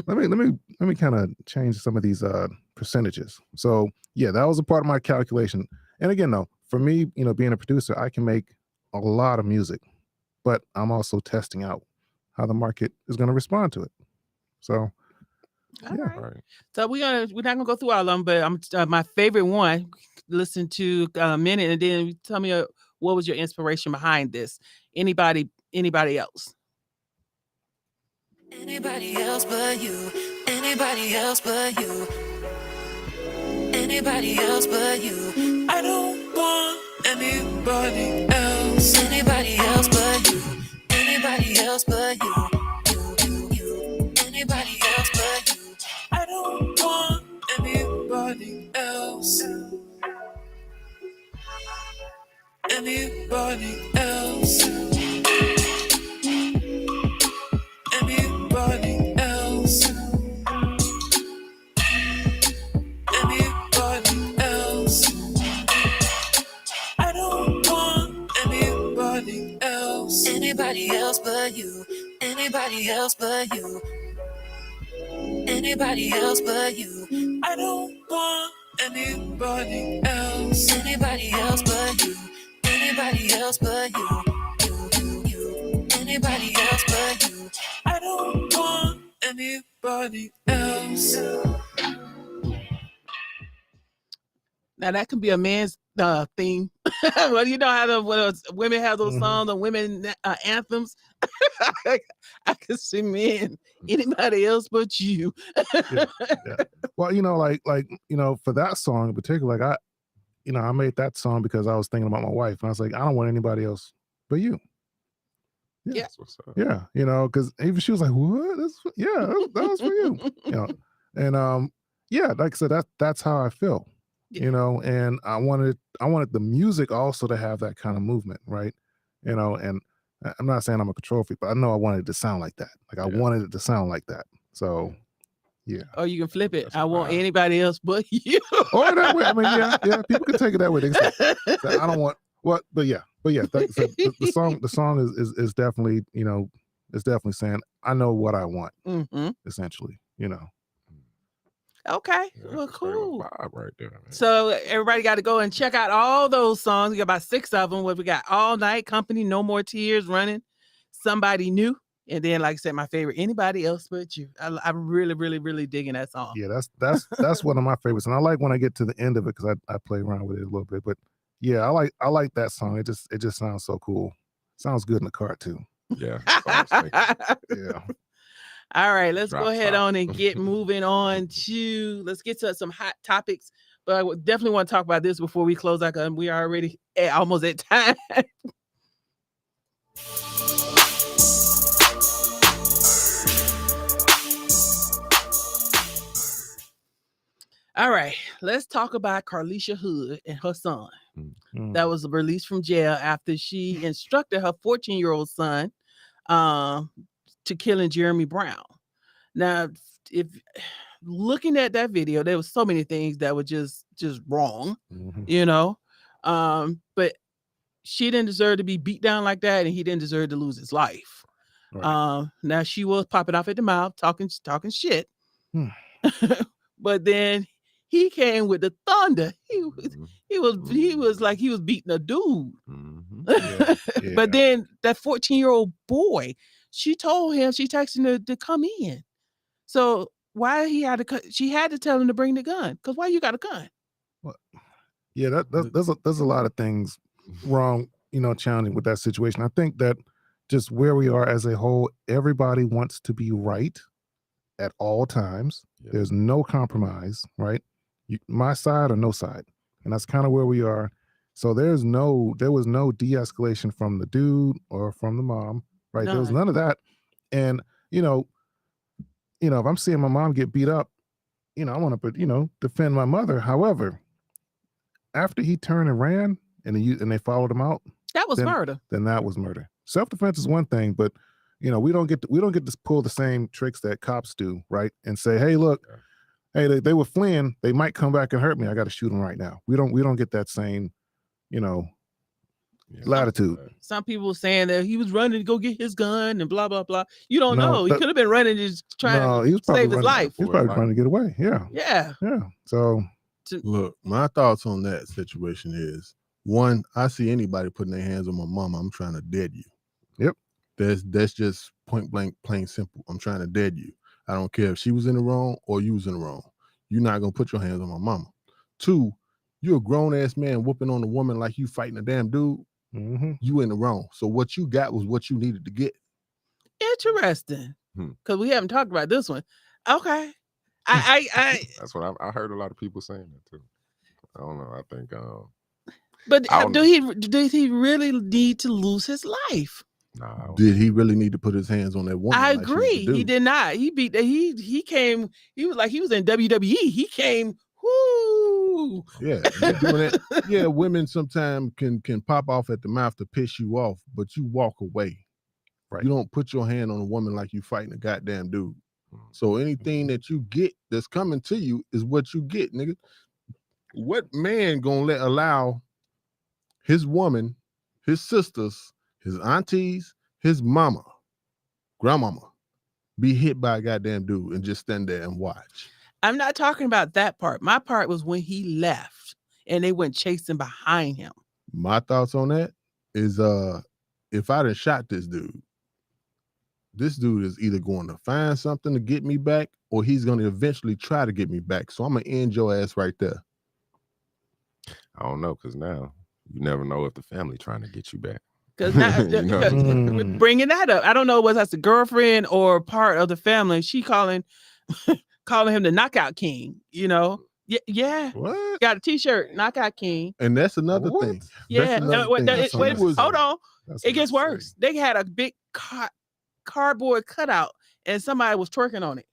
let me kind of change some of these percentages. So yeah, that was a part of my calculation. And again, though, for me, being a producer, I can make a lot of music, but I'm also testing out how the market is going to respond to it. So all right. So we're not gonna go through all of them, but I'm my favorite one. Listen to a minute, and then tell me what was your inspiration behind this. Anybody anybody else. Anybody else but you. Anybody else but you. Anybody else but you. I don't want anybody else. Anybody else but you. Anybody else but you. You. Anybody else but you. I don't want anybody else. Anybody else. Anybody else. Anybody else. I don't want anybody else. Anybody else but you. Anybody else but you. Anybody else but you. I don't want anybody else. Anybody else but you. Anybody else but you. Anybody else but you. I don't want anybody else. Now that can be a man's theme. Well, you know how women have those songs, the women anthems. I can see men. Anybody else but you. Yeah. Well, for that song in particular, like I made that song because I was thinking about my wife, and I was like, I don't want anybody else but you. Yeah. That's what's up. Yeah, because even she was like, "What? That was for you." And yeah, like I said, that's how I feel. Yeah. And I wanted the music also to have that kind of movement, right? And I'm not saying I'm a control freak, but I know I wanted it to sound like that. Like I wanted it to sound like that. So yeah. Or you can flip it. That's I want wild. anybody else but you. Or that way. I mean, yeah. People can take it that way. They can say, I don't want what, but yeah. The song is definitely, it's definitely saying I know what I want, essentially, Okay. Yeah, Well, that's a straight up cool. vibe right there, man. So everybody got to go and check out all those songs. We got about 6 of them. Where we got All Night Company, No More Tears, Running, Somebody New, and then, like I said, my favorite, Anybody Else But You. I'm really, really, really digging that song. Yeah, that's one of my favorites, and I like when I get to the end of it because I play around with it a little bit. But yeah, I like that song. It just sounds so cool. Sounds good in the car too. Yeah. that's what I was thinking. Yeah. All right, let's go Drop ahead top. on and get moving on to, let's get to some hot topics. But I would definitely want to talk about this before we close out, because we are already almost at time. All right, let's talk about Carlisha Hood and her son. That was released from jail after she instructed her 14-year-old son to killing Jeremy Brown. Now, if looking at that video, there was so many things that were just wrong, but she didn't deserve to be beat down like that, and he didn't deserve to lose his life. Right. Now she was popping off at the mouth, talking shit, but then he came with the thunder. He was like he was beating a dude. Yeah. But then that 14-year-old boy, she texted him to come in. So why she had to tell him to bring the gun? Because why you got a gun? Well, yeah, there's a lot of things wrong, challenging with that situation. I think that just where we are as a whole, everybody wants to be right at all times. Yeah. There's no compromise, right? My side or no side. And that's kind of where we are. So there was no de-escalation from the dude or from the mom, right? There was none of that. And, if I'm seeing my mom get beat up, I want to, defend my mother. However, after he turned and ran and they followed him out, that was murder. Then that was murder. Self-defense is one thing, but we don't get to pull the same tricks that cops do, right? And say, hey, look, hey, they were fleeing. They might come back and hurt me. I got to shoot them right now. We don't get that same, latitude. Some people saying that he was running to go get his gun and blah blah blah. You don't know. He could have been running just trying to save his life. He was probably trying to get away. Yeah. Yeah. Yeah. So look, my thoughts on that situation is, one, I see anybody putting their hands on my mama, I'm trying to dead you. Yep. That's just point blank, plain simple. I'm trying to dead you. I don't care if she was in the wrong or you was in the wrong. You're not gonna put your hands on my mama. Two, you're a grown ass man whooping on a woman like you fighting a damn dude. Mm-hmm. You in the wrong. So what you got was what you needed to get. Interesting. Because we haven't talked about this one. Okay. That's what I heard a lot of people saying that too. I don't know. I think but I don't does he really need to lose his life? nah, Did he really need to put his hands on that woman? I like she was agree. the He dude? did not. He came, he was like he was in WWE. He came, whoo. Yeah, you doing it. Yeah, women sometimes can pop off at the mouth to piss you off, but you walk away. Right. You don't put your hand on a woman like you fighting a goddamn dude. So anything that you get that's coming to you is what you get, nigga. What man gonna allow his woman, his sisters, his aunties, his mama, grandmama, be hit by a goddamn dude and just stand there and watch? I'm not talking about that part. My part was when he left and they went chasing behind him. My thoughts on that is if I done shot this dude is either going to find something to get me back or he's going to eventually try to get me back. So I'm going to end your ass right there. I don't know, because now you never know if the family trying to get you back. Because now, You know? we're bringing that up. I don't know whether that's a girlfriend or part of the family. She calling him the Knockout King, you know? Yeah. What? Got a t-shirt, Knockout King. And that's another What? thing. Yeah. That's another thing. Hold on. That's It gets unnecessary. worse. They had a big cardboard cutout and somebody was twerking on it.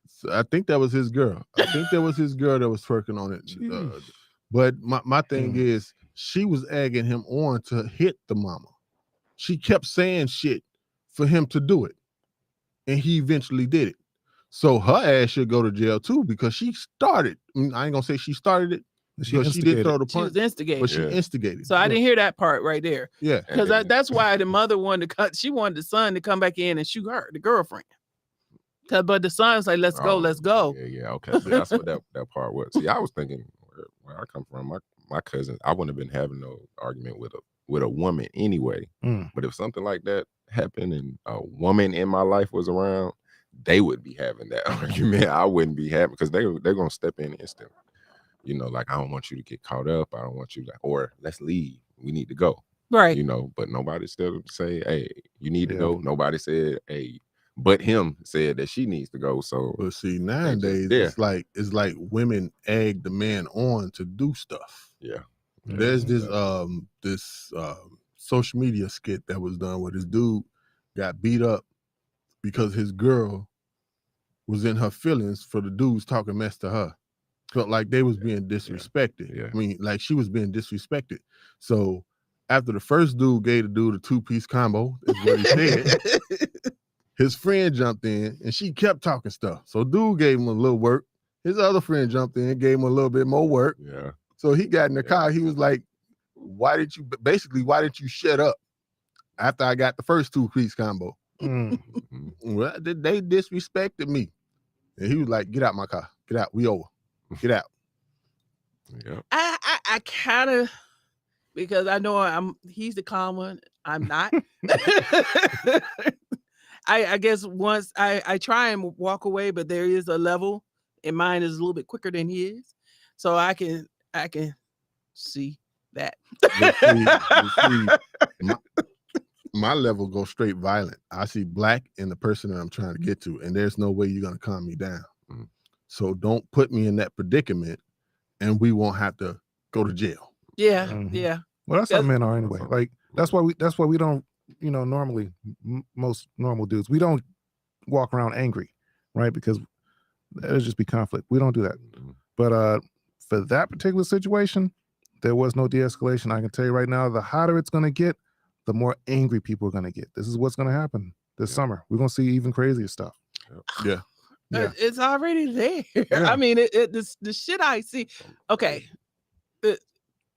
So I think that was his girl. I think that was his girl that was twerking on it. But my thing is, she was egging him on to hit the mama. She kept saying shit for him to do it. And he eventually did it. So her ass should go to jail too because she started. I ain't gonna say she started it. Because she did throw the She was punch, instigating. but she instigated. So I didn't hear that part right there. Yeah. Because that's why the mother wanted to cut. She wanted the son to come back in and shoot her, the girlfriend. But the son's like, let's go, let's go. Yeah, okay. So that's what that part was. See, I was thinking where I come from, my cousin, I wouldn't have been having no argument with a woman anyway. But if something like that happened and a woman in my life was around, they would be having that argument. I wouldn't be having, because they're gonna step in instantly. You know, like, I don't want you to get caught up. I don't want you to, or let's leave. We need to go. Right. You know, but nobody still say, hey, you need to go. Nobody said, hey, but him said that she needs to go. So, but see, nowadays it's like women egg the man on to do stuff. Yeah. There's this social media skit that was done where this dude got beat up because his girl was in her feelings for the dudes talking mess to her. Felt like they was being disrespected. Yeah. I mean, like she was being disrespected. So after the first dude gave the dude a 2-piece combo, is what he said. His friend jumped in and she kept talking stuff. So dude gave him a little work. His other friend jumped in, gave him a little bit more work. Yeah. So he got in the car. He was like, why didn't you shut up after I got the first 2-piece combo? Well, they disrespected me. And he was like, get out my car. Get out. We over. Get out. Yeah. I kind of, because I know he's the calm one. I'm not. I guess once I try and walk away, but there is a level, and mine is a little bit quicker than his. So I can see that. My level goes straight violent. I see black in the person that I'm trying to get to, and there's no way you're gonna calm me down. So don't put me in that predicament, and we won't have to go to jail. Yeah, yeah. Well, that's how men are anyway. Like that's why we don't, normally most normal dudes, we don't walk around angry, right? Because there'll just be conflict. We don't do that. But for that particular situation, there was no de-escalation. I can tell you right now, the hotter it's gonna get, the more angry people are gonna get. This is what's gonna happen this summer. We're gonna see even crazier stuff. Yeah. Yeah. It's already there. Yeah. I mean, the shit I see. Okay,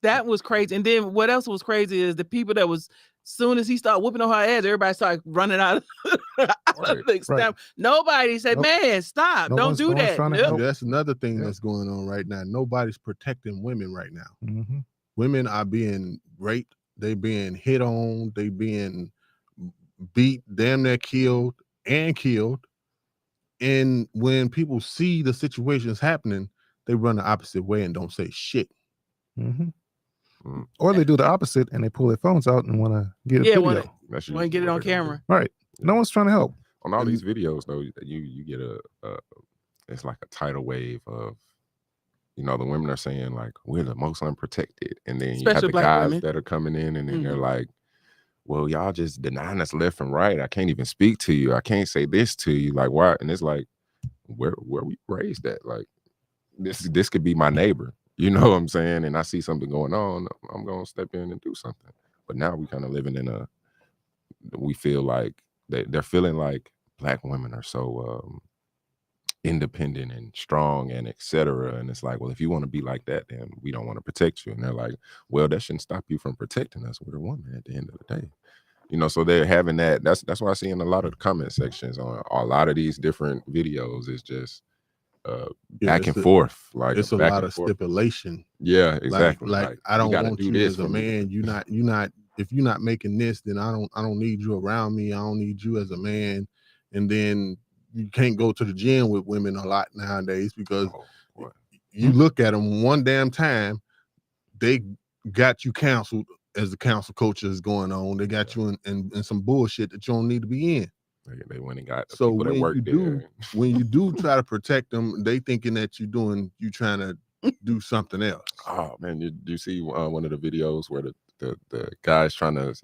that was crazy. And then what else was crazy is the people that was, soon as he started whooping on her ass, everybody started running out of the right. Nobody said, man, stop. Don't do that. Nope. That's another thing that's going on right now. Nobody's protecting women right now. Women are being raped. They being hit on. They being beat, damn near killed. And when people see the situations happening, they run the opposite way and don't say shit. Or they do the opposite and they pull their phones out and want to get a video. Want That's to usually get it what on they're gonna camera. Right. No one's trying to help. On all these videos, though, you get it's like a tidal wave of, the women are saying like, we're the most unprotected, and then you have Especially the black guys women. that are coming in, and then they're like, well, y'all just denying us left and right. I can't even speak to you. I can't say this to you. Like, why? And it's like, where we raised at? Like, this could be my neighbor. You know what I'm saying? And I see something going on, I'm gonna step in and do something. But now we kind of living in we feel like they're feeling like black women are so independent and strong and etc. And it's like, well, if you want to be like that, then we don't want to protect you. And they're like, well, that shouldn't stop you from protecting us. We're a woman at the end of the day. So they're having that. That's what I see in a lot of the comment sections on a lot of these different videos. Is just back and forth. Like it's a lot of stipulation. Yeah, exactly. Like I don't want you as a man. You you're not. If you're not making this, then I don't need you around me. I don't need you as a man. And then you can't go to the gym with women a lot nowadays because you look at them one damn time, they got you counseled as the council culture is going on. They got you in some bullshit that you don't need to be in. They went and got so people that work there. When you do try to protect them, they thinking that you trying to do something else. Oh man, did you see one of the videos where the guy's trying to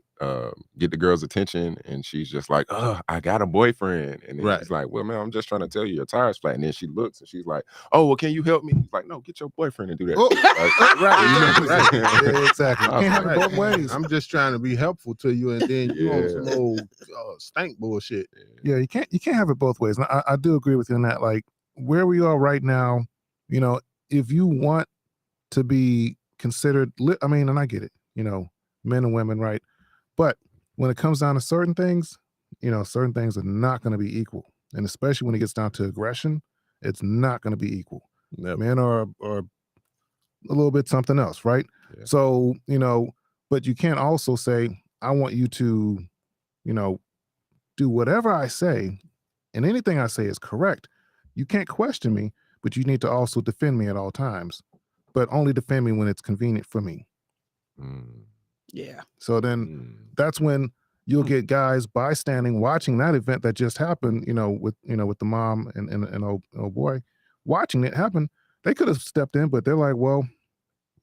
get the girl's attention, and she's just like, "Oh, I got a boyfriend," and then he's like, "Well, man, I'm just trying to tell you your tire's flat." And then she looks and she's like, "Oh, well, can you help me?" He's like, "No, get your boyfriend and do that." Right. Yeah, exactly. You can't have it both ways. I'm just trying to be helpful to you, and then you want some old stank bullshit. Yeah, you can't have it both ways. And I do agree with you on that. Like where we are right now, if you want to be considered, and I get it, men and women, right? But when it comes down to certain things, certain things are not going to be equal. And especially when it gets down to aggression, it's not going to be equal. Never. Men are a little bit something else, right? Yeah. So, but you can't also say, I want you to, do whatever I say, and anything I say is correct. You can't question me, but you need to also defend me at all times, but only defend me when it's convenient for me. Yeah. So then that's when you'll get guys bystanding, watching that event that just happened, with the mom and old boy, watching it happen. They could have stepped in, but they're like, well,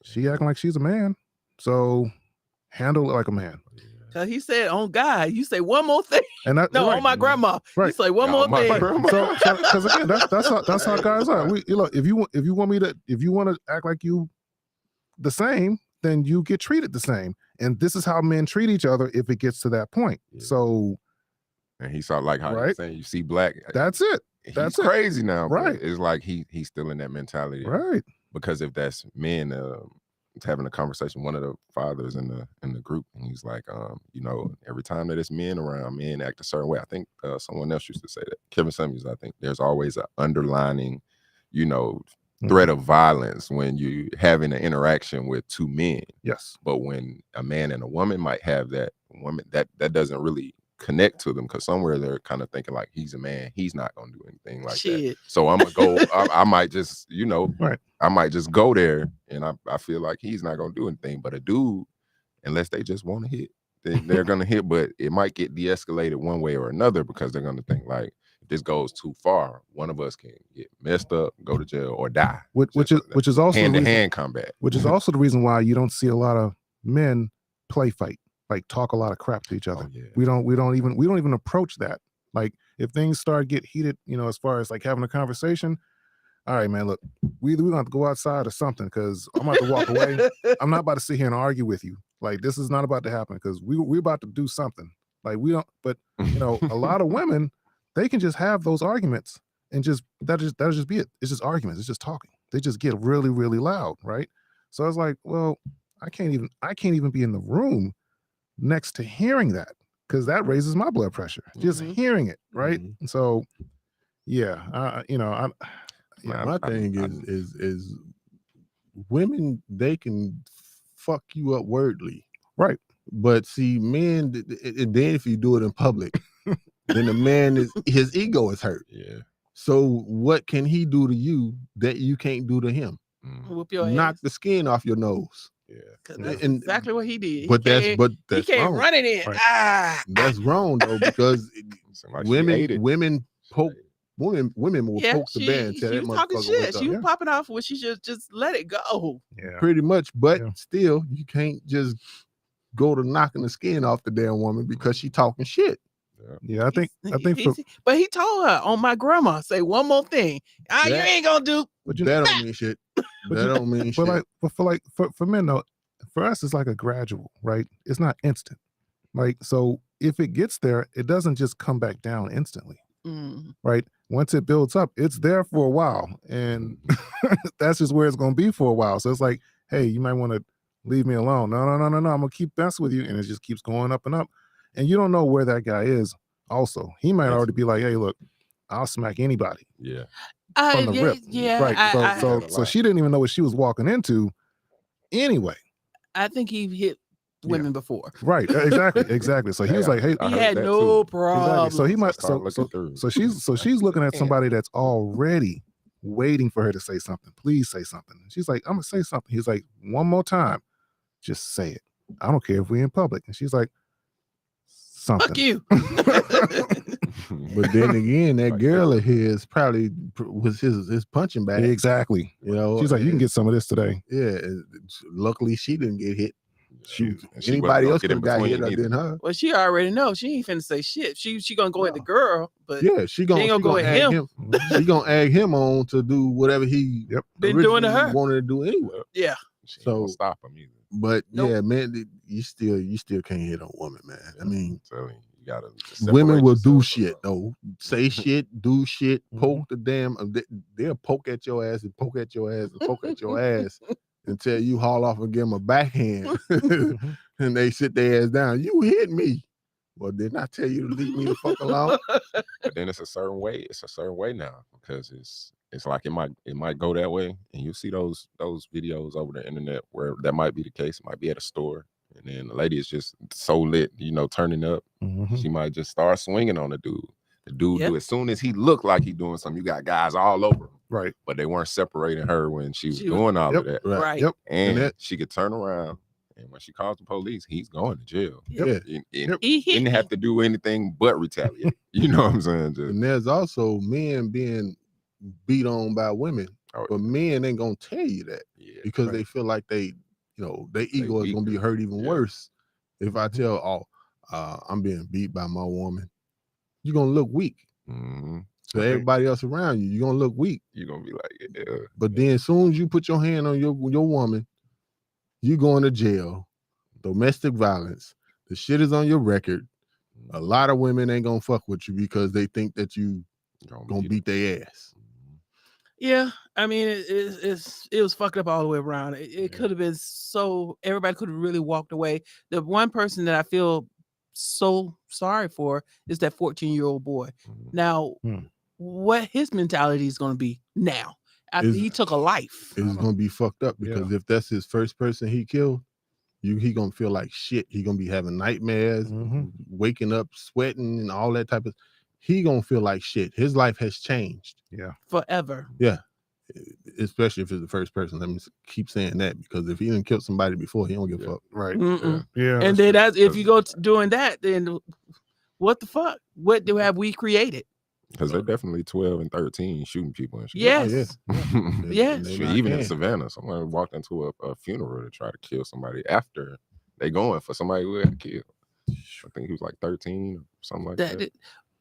she acting like she's a man, so handle it like a man. Cause he said, "On God, you say one more thing." And that, no, right. on my grandma. Right. You say one more thing. So because again, that's how guys are. If you want to act like you the same, then you get treated the same. And this is how men treat each other if it gets to that point. Yeah. So, and he saw like how you're saying, you see black. That's it. That's crazy now. Right. It's like he's still in that mentality. Right. Because if that's men having a conversation, one of the fathers in the group, and he's like, every time that it's men around, men act a certain way. I think someone else used to say that. Kevin Summers, I think there's always an underlining, threat of violence when you having an interaction with two men. Yes. But when a man and a woman might have that woman, that doesn't really connect to them, because somewhere they're kind of thinking like, he's a man, he's not gonna do anything like that. So I'm gonna go, I might just, right. I might just go there, and I feel like he's not gonna do anything. But a dude, unless they just want to hit, they're gonna hit, but it might get de-escalated one way or another, because they're gonna think like, this goes too far, one of us can get messed up, go to jail, or die. Which is also hand-to-hand combat. Which is also the reason why you don't see a lot of men play fight, like talk a lot of crap to each other. Oh, yeah. We don't even approach that. Like if things start get heated, as far as like having a conversation. All right, man, look, we're gonna have to go outside or something, because I'm about to walk away. I'm not about to sit here and argue with you. Like this is not about to happen, because we're about to do something. Like we don't, but a lot of women, they can just have those arguments and that'll just be it. It's just arguments. It's just talking. They just get really, really loud, right? So I was like, well, I can't even be in the room next to hearing that, because that raises my blood pressure. Just hearing it, right? Mm-hmm. So, yeah, my thing is women, they can fuck you up wordly, right? But see, men, and then if you do it in public. Then the man his ego is hurt. Yeah. So what can he do to you that you can't do to him? Whoop your Knock ass. the skin off your nose. Yeah. 'Cause that's And- exactly what he did. But that's he that's came wrong. running in. Right. That's wrong though, because Seemed like she ate it. women poke women will Yeah, poke the bear and she tell that was talking motherfucker wake shit. up. She was Yeah. popping off when she should just let it go. Yeah. Pretty much, but Yeah. still, you can't just go to knocking the skin off the damn woman because she talking shit. Yeah, I think But he told her on my grandma, say one more thing. You That- ain't gonna do. but you That don't mean shit. That don't mean shit. for men though, for us it's like a gradual, right? It's not instant. Like, so if it gets there, it doesn't just come back down instantly, Mm. right? Once it builds up, it's there for a while, and that's just where it's going to be for a while. So it's like, hey, you might want to leave me alone. No, I'm gonna keep messing with you, and it just keeps going up and up, and you don't know where that guy is. Also, he might already be like, hey, look, I'll smack anybody. Yeah. From the rip. Yeah, Right. So she didn't even know what she was walking into anyway. I think he hit women before. Right. Exactly. So he was like, hey, I He heard had that no too. problem. exactly. So he might Start looking through. so she's looking at somebody that's already waiting for her to say something. Please say something. And she's like, I'm gonna say something. He's like, one more time, just say it. I don't care if we're in public. And she's like, something. Fuck you. But then again, that girl of his probably was his punching bag. Exactly. You know, She's like, you can get some of this today. Yeah. Luckily, she didn't get hit. And she Anybody wasn't else gonna could get have in got hit between other than her. Well, she already knows. She ain't finna say shit. She gonna go at the girl, but Yeah, she gonna go at egg him. She gonna egg him on to do whatever he Been doing to originally her. wanted to do anyway. yeah. She ain't So- gonna stop him either. But Nope. yeah, man, you still can't hit on women, man. I mean, I'm telling you gotta women separate will do yourself shit from- though. Say shit, do shit, Mhm. poke the damn. They'll poke at your ass and poke at your ass and poke at your ass until you haul off and give them a backhand, and they sit their ass down. You hit me. Well, didn't I tell you to leave me the fuck alone? But then it's a certain way. It's a certain way now because it's like it might go that way, and you see those videos over the internet where that might be the case. It might be at a store, and then the lady is just so lit, turning up. Mhm. She might just start swinging on the dude. The dude Yep. do as soon as he looked like he doing something. You got guys all over him, Right. but they weren't separating her when she was She was- doing all of Yep. that. Right. Yep. And that- she could turn around, and when she calls the police, he's going to jail. Yeah. And He hit didn't have to do anything but retaliate. You know what I'm saying? Just, And there's also men being beat on by women, oh, but men ain't gonna tell you that yeah. because Right. they feel like their ego is gonna be weaker. hurt even Yeah. worse. If I tell, I'm being beat by my woman, you're gonna look weak. Mhm. So Okay. everybody else around you're gonna look weak. You're gonna be like, yeah. But then as soon as you put your hand on your woman, you going to jail. Domestic violence. The shit is on your record. A lot of women ain't gonna fuck with you because they think that you gonna beat their ass. Yeah, I mean, it was fucked up all the way around. It could have been so everybody could have really walked away. The one person that I feel so sorry for is that 14-year-old boy. Mhm. Now, Hmm. what his mentality is going to be now after Is- he took a life? It's gonna be fucked up because if that's his first person he killed, he gonna feel like shit. He gonna be having nightmares, Mhm. waking up sweating and all that type of. He gonna feel like shit. His life has changed. Forever. Yeah, especially if it's the first person. Let me keep saying that because if he didn't kill somebody before, he don't give a fuck. Right. Mm-mm. Yeah. And that's then true. if you go doing that, then what the fuck? What have we created? Because they're definitely 12 and 13 shooting people and shit. Yes. And Yes. they Shit, not even in can. Savannah, someone walked into a funeral to try to kill somebody after they going for somebody who had killed. I think he was like 13 or something like that.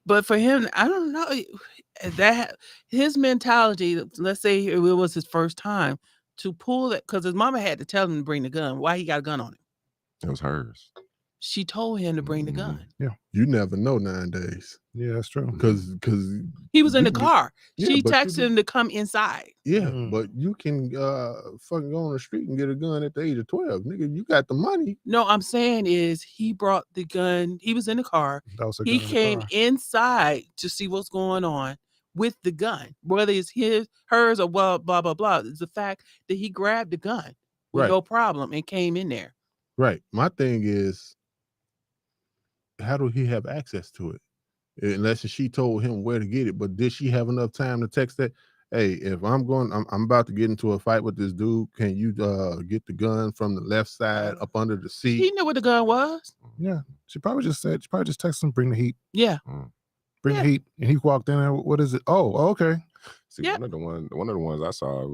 But for him, I don't know that his mentality. Let's say it was his first time to pull it because his mama had to tell him to bring the gun. Why he got a gun on him? It was hers. She told him to bring the gun. You never know nowadays Yeah, that's true. because He was in the You- car. yeah, She but you texted him to come inside. yeah, Mm. but you can fucking go on the street and get a gun at the age of 12, nigga. You got the money. No, I'm saying is he brought the gun. He was in the car. That was a He gun in the came car. inside to see what's going on with the gun, whether it's hers, or blah blah blah blah. It's the fact that he grabbed the gun with Right. no problem and came in there. Right. My thing is, how do he have access to it? Unless she told him where to get it, but did she have enough time to text that? hey, if I'm about to get into a fight with this dude, can you get the gun from the left side up under the seat? He knew what the gun was. Yeah, she probably just texted him, bring the heat, Yeah. bring the heat, and he walked in there. What is it? Oh, okay. See, Yeah. one of the ones I saw it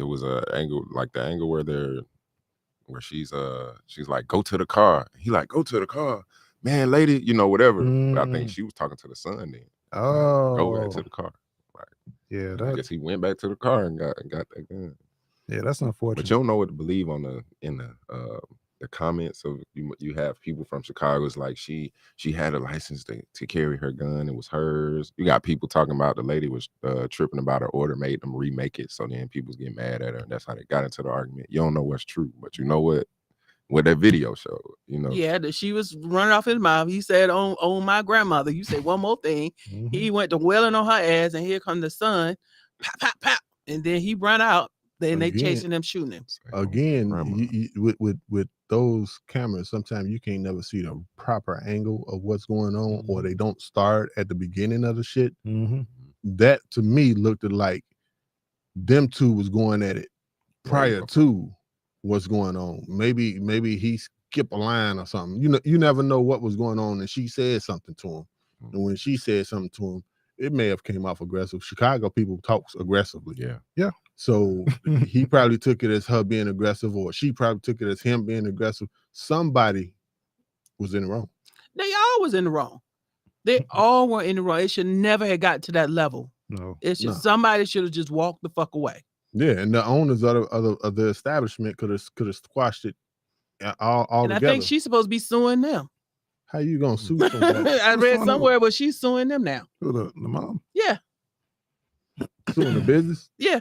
was a angle, like the angle where she's like, go to the car. He like, go to the car, man, lady, whatever. But I think she was talking to the son then. Oh, Go back to the car. yeah, I guess he went back to the car and got that gun. Yeah, that's unfortunate. But you don't know what to believe in the comments of you have people from Chicago. It's like she had a license to carry her gun. It was hers. You got people talking about the lady was tripping about her order, made them remake it. So then people's getting mad at her, and that's how they got into the argument. You don't know what's true, but you know what that video showed. Yeah, that she was running off his mouth. He said, "On my grandmother." You say one more thing. He went to wailing on her ass, and here come the son, pop, pop, pop, and then he run out. Then they chasing him, shooting him. Again, with those cameras, sometimes you can't never see the proper angle of what's going on, or they don't start at the beginning of the shit. That to me looked like them two was going at it prior to what's going on. Maybe he skipped a line or something. You never know what was going on, and she said something to him. And when she said something to him, it may have came off aggressive. Chicago people talks aggressively. Yeah. So he probably took it as her being aggressive, or she probably took it as him being aggressive. Somebody was in the wrong. They all was in the wrong. They all were in the wrong. It should never have got to that level. No. It's just somebody should have just walked the fuck away. Yeah, and the owners of the establishment could have squashed it all and together. I think she's supposed to be suing them. How you gonna sue somebody? I read somewhere, but she's suing them now. Who, the mom? Yeah. Suing the business? Yeah.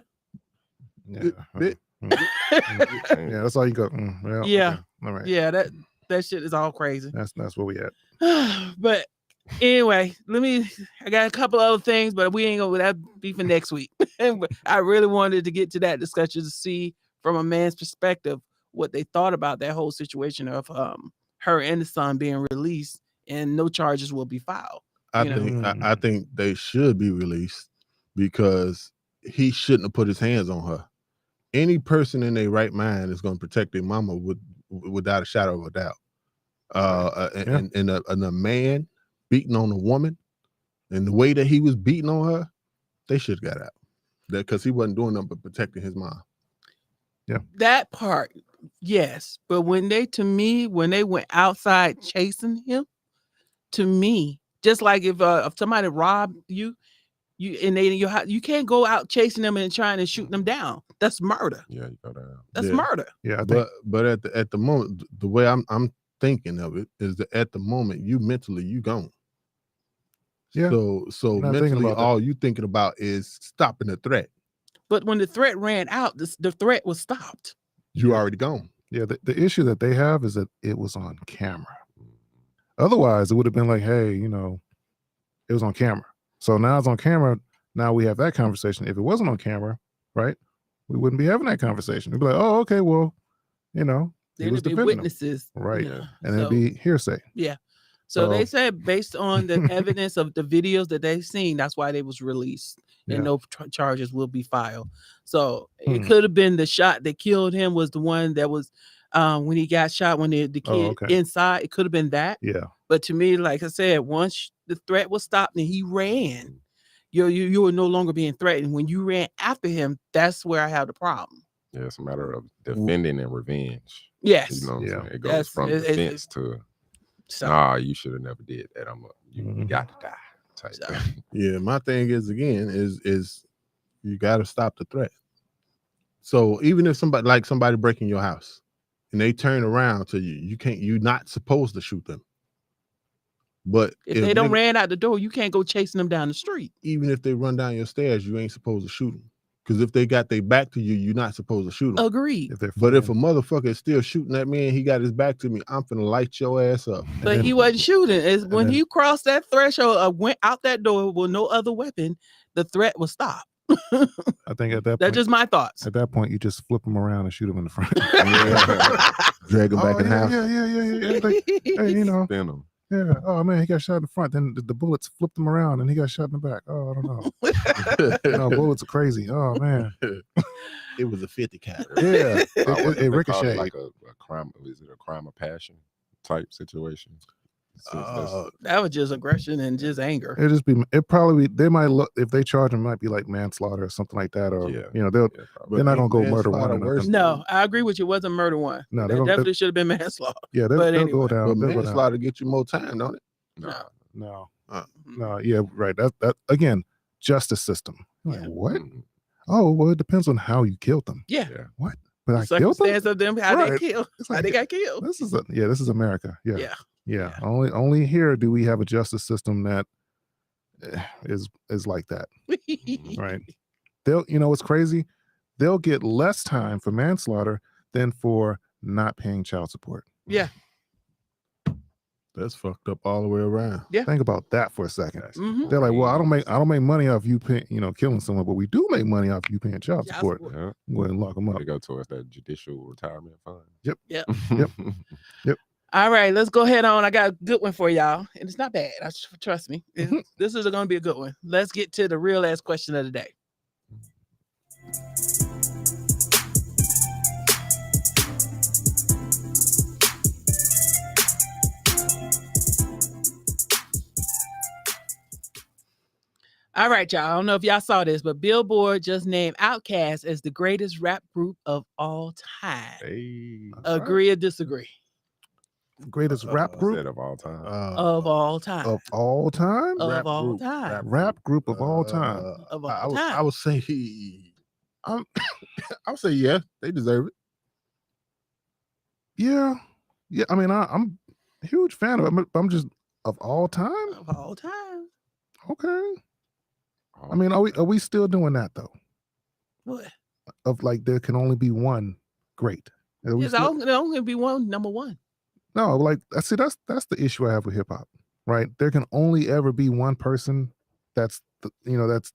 Yeah, that's all you got. Yeah. Okay. All right. Yeah, that shit is all crazy. That's where we at. But anyway, I got a couple other things, but we ain't gonna that be for next week. I really wanted to get to that discussion to see from a man's perspective what they thought about that whole situation of her and the son being released and no charges will be filed. I think they should be released because he shouldn't have put his hands on her. Any person in their right mind is going to protect their mama without a shadow of a doubt. And a man beating on a woman and the way that he was beating on her, they should have got out. Because he wasn't doing nothing but protecting his mom. Yeah. That part, yes. But when they went outside chasing him, to me, just like if somebody robbed you can't go out chasing them and trying to shoot them down. That's murder. Yeah, you go down. That's murder. Yeah, but at the moment, the way I'm thinking of it is that at the moment you gone. Yeah. So mentally, all you thinking about is stopping the threat. But when the threat ran out, the threat was stopped. You already gone. Yeah. The issue that they have is that it was on camera. Otherwise, it would have been like, hey, it was on camera. So now it's on camera. Now we have that conversation. If it wasn't on camera, right, we wouldn't be having that conversation. We'd be like, oh, okay, well, There'd be witnesses. Right. And it'd be hearsay. Yeah. So they said based on the evidence of the videos that they've seen, that's why they was released and no charges will be filed. So it could have been the shot that killed him was the one that was when he got shot when the kid inside. It could have been that. Yeah. But to me, like I said, once the threat was stopped and he ran, you were no longer being threatened. When you ran after him, that's where I have the problem. Yeah, it's a matter of defending and revenge. Yes. You know what I'm saying? It goes from defense to you should have never did that. You got to die. Type thing. Yeah, my thing is is you got to stop the threat. So even if somebody breaking your house and they turn around to you, you're not supposed to shoot them. But if they don't ran out the door, you can't go chasing them down the street. Even if they run down your stairs, you ain't supposed to shoot them. Because if they got their back to you, you're not supposed to shoot them. Agreed. But if a motherfucker is still shooting at me and he got his back to me, I'm finna light your ass up. But he wasn't shooting. When he crossed that threshold, went out that door with no other weapon, the threat was stopped. I think at that point, that's just my thoughts. At that point, you just flip them around and shoot them in the front. Drag them back in the house. Yeah. Like, hey, Spin them. Yeah. Oh man, he got shot in the front. Then the bullets flipped him around, and he got shot in the back. Oh, I don't know. You know, bullets are crazy. Oh man. It was a 50 cal. Yeah. I wonder if It they call ricocheted. like a crime. Is it a crime of passion type situation? Since that's- That was just aggression and just anger. It probably be, they might look, if they charge him, it might be like manslaughter or something like that, or Yeah. you know, yeah, they're not gonna go murder manslaughter one or worse nothing. No, I agree with you. It wasn't murder one. No, That they're gonna- definitely should have been manslaughter. Yeah, they'll But go anyway. down. But They'll go down. manslaughter get you more time, don't it? Nah. No, Uh, no, yeah, right. That again, justice system. Like Yeah. what? Mm, Oh, well, it depends on how you killed them. Yeah. yeah. What? But The I killed them. circumstance of them, how they Right. killed, It's how like, they got killed. this is America. Yeah. Yeah. Yeah. Only here do we have a justice system that is like that. Right. They'll, you know what's crazy? They'll get less time for manslaughter than for not paying child support. Yeah. That's fucked up all the way around. Yeah. Think about that for a second. Mhm. They're like, well, I don't make money off you paying, killing someone, but we do make money off you paying child Child support. support. Yeah. Go ahead and lock them up. They go towards that judicial retirement fund. Yep. Yep. All right, let's go ahead on. I got a good one for y'all, and it's not bad. Trust me. This is going to be a good one. Let's get to the real ass question of the day. All right, y'all. I don't know if y'all saw this, but Billboard just named Outkast as the greatest rap group of all time. Hey, Agree or disagree? Greatest rap group said of all time. Of all time. of all time. Of all time. Rap group of all time. Of all I would, time. I would say I would say yeah, they deserve it. Yeah. I mean, I'm a huge fan of it, but I'm just of all time. Of all time. Okay. I mean, are we still doing that though? What? Of like there can only be one great. Are we There's still- only going to be one number one. No, like I see that's the issue I have with hip hop, right? There can only ever be one person that's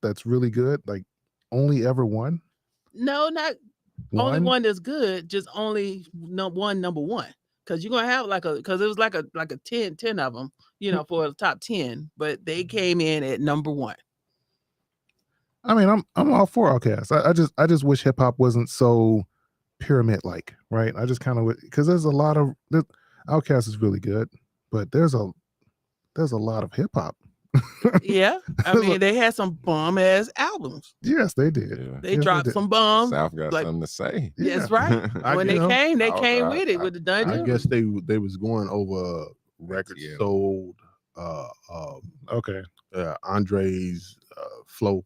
that's really good, like only ever one. No, not only one that's good, just only one number one. Because you're gonna have because it was like a 10 of them, for the top 10, but they came in at number one. I mean, I'm all for Outkast. I just wish hip hop wasn't so pyramid like, right? I just kind of because there's a lot of Outkast is really good, but there's a lot of hip hop. Yeah, I mean they had some bum ass albums. Yes, they did. Yeah. They Yes, dropped did. some bombs. South got like- something to say. That's right. When they came with it with the I dungeon. guess they was going over records Yeah. sold, Okay. Andre's flow.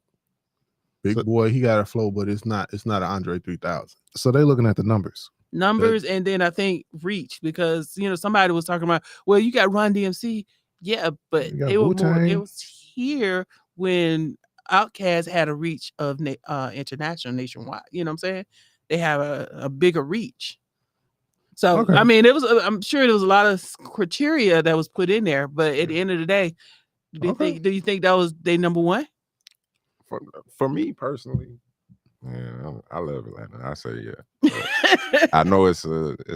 Big So- boy, he got a flow, but it's not an Andre 3000. So they're looking at the numbers. Numbers, and then I think reach, because somebody was talking about, well, you got Run DMC, yeah, but You got they were more. Wu-Tang. It was here when Outkast had a reach of international, nationwide. You know what I'm saying? They have a bigger reach. So Okay. I mean, it was. I'm sure there was a lot of criteria that was put in there, but at the end of the day, do you think that was their number one? For me personally, yeah, I love Atlanta. I say yeah. But I know it's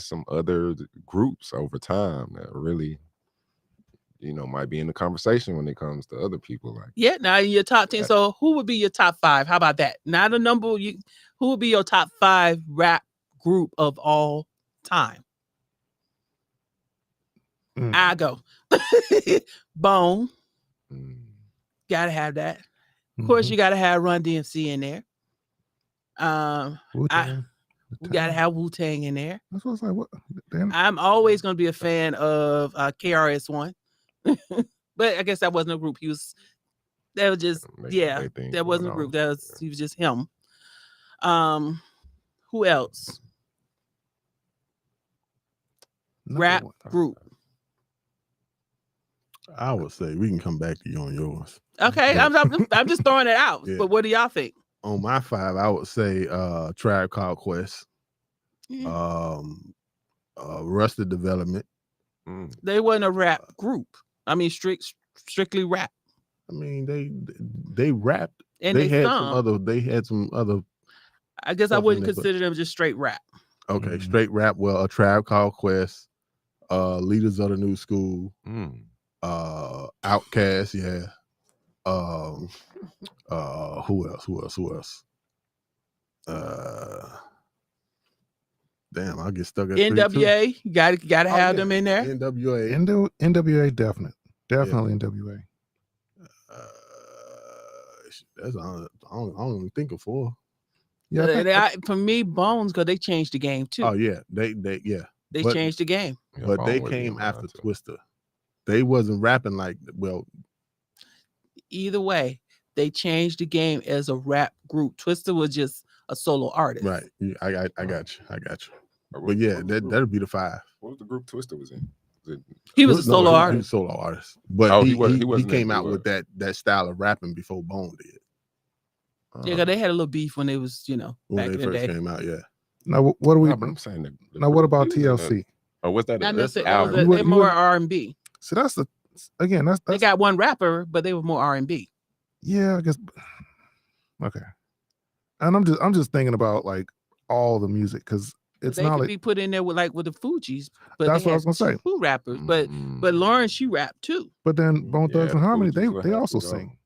some other groups over time that really, might be in the conversation when it comes to other people. Like, Yeah, now in your top 10. Yeah. So who would be your top 5? How about that? Not a number. Who would be your top 5 rap group of all time? I go. Bone. mm, Gotta have that. Of course, you gotta have Run DMC in there. Wu-Tang. We gotta have Wu-Tang in there. That's what I was like. What? Damn. I'm always gonna be a fan of KRS-One. But I guess that wasn't a group. That was just making their thing that wasn't a going group. on. He was just him. Who else? Number Rap one. group. I would say we can come back to you on yours. Okay, Yeah. I'm just throwing it out. Yeah. But what do y'all think? On my 5, I would say Tribe Called Quest, Yeah. Rusted Development. mm. They wasn't a rap group. I mean, strictly rap. I mean, they rapped. And they had sung. they had some other I guess I stuff in wouldn't there, but- consider them just straight rap. okay, Mhm. straight rap. Well, A Tribe Called Quest, Leaders of the New School, Mm. Outkast, yeah. Who else? Damn, I get stuck at 3, 2. NWA, you gotta have them in there. NWA. NWA definitely NWA. That's I don't even think of 4. Yeah, For me, Bones, because they changed the game too. Oh yeah, they But- changed the game. Yeah, but Bone they would be came around after too. Twister. They wasn't rapping like Either way, they changed the game as a rap group. Twister was just a solo artist. right. I got you. What But yeah, was the group- that'll be the 5. What was the group Twister was in? Was it, He was a solo He artist. was a solo artist. But Oh, he he wasn't came that out with that style of rapping before Bone did. Yeah, because they had a little beef when they was, When back they in the first day. came out, yeah. Now what do we? Nah, but I'm saying the Now what group, about he was in TLC? Oh, what's that? Not That's the necessarily. album. They're more R&B. So that's that's They got one rapper, but they were more R&B. yeah, I guess. Okay, and I'm just thinking about like all the music because it's They not could like be put in there with the Fugees. But That's they what I was had gonna say. two rappers, but Lauren, she rapped too. But then Bone Yeah, Thugs and the Harmony, Fugees would they have also to go. sing.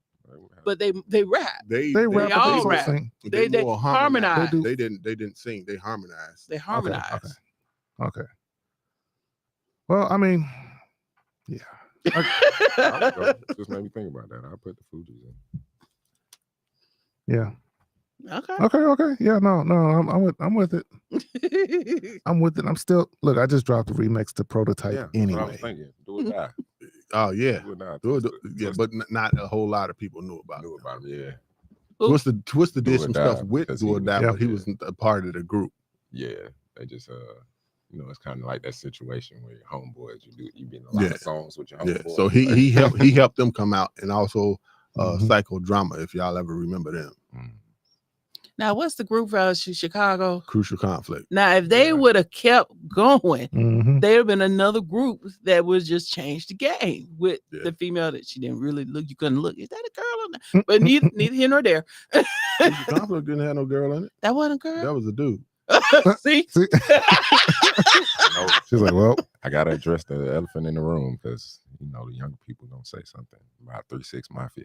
But they rap. They rap, but all they also rap. sing. They more harmonize. They didn't sing. They harmonized. They harmonize. Okay. Well, I mean, yeah. I would go. Just made me think about that. I put the Fugees in. Yeah. Okay. Okay. Yeah. No. I'm with it. I'm with it. I'm still look. I just dropped a remix to Prototype Yeah, that's what I was anyway. thinking. Do it die. Oh yeah. Do it die. Yeah, but not a whole lot of people knew about Knew it. about it. Yeah. Twister Do did or some Die, stuff with because Do or he Die, was- but he yeah. wasn't a part of the group. Yeah. They just it's kind of like that situation where your homeboys, you be in a lot Yeah. of songs with your Yeah. homeboys. So he helped them come out, and also Mhm. Psychodrama, if y'all ever remember them. Now, what's the group out of Chicago? Crucial Conflict. Now, if they Yeah. would have kept going, Mhm. there would have been another group that would just change the game with Yeah. the female that she didn't really look. You couldn't look. Is that a girl or not? But neither here nor there. Crucial Conflict didn't have no girl in it. That wasn't a girl. That was a dude. See? See? She's like, well, I gotta address the elephant in the room because the young people don't say something about 3-6 Mafia.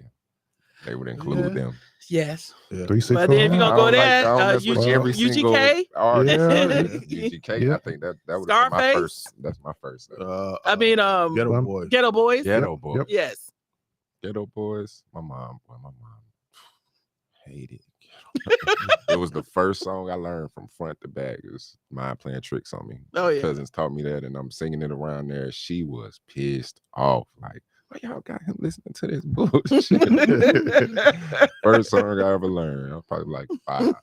They would include them. Yes. Yeah. 3-6. But then if you're gonna go there, I don't mess with UG- every single UGK? artist. Yeah. UGK. Yeah. I think that was my Scarface? first. That's my first. I mean, Ghetto Um, Boys. Ghetto Boys. Ghetto Boys. Yep. Yes. Ghetto Boys. My mom hated it was the first song I learned from front to back. It was Mind Playing Tricks on Me. Oh, yeah. Cousins taught me that, and I'm singing it around there. She was pissed off. Like, why y'all got him listening to this bullshit? First song I ever learned. I was probably like 5.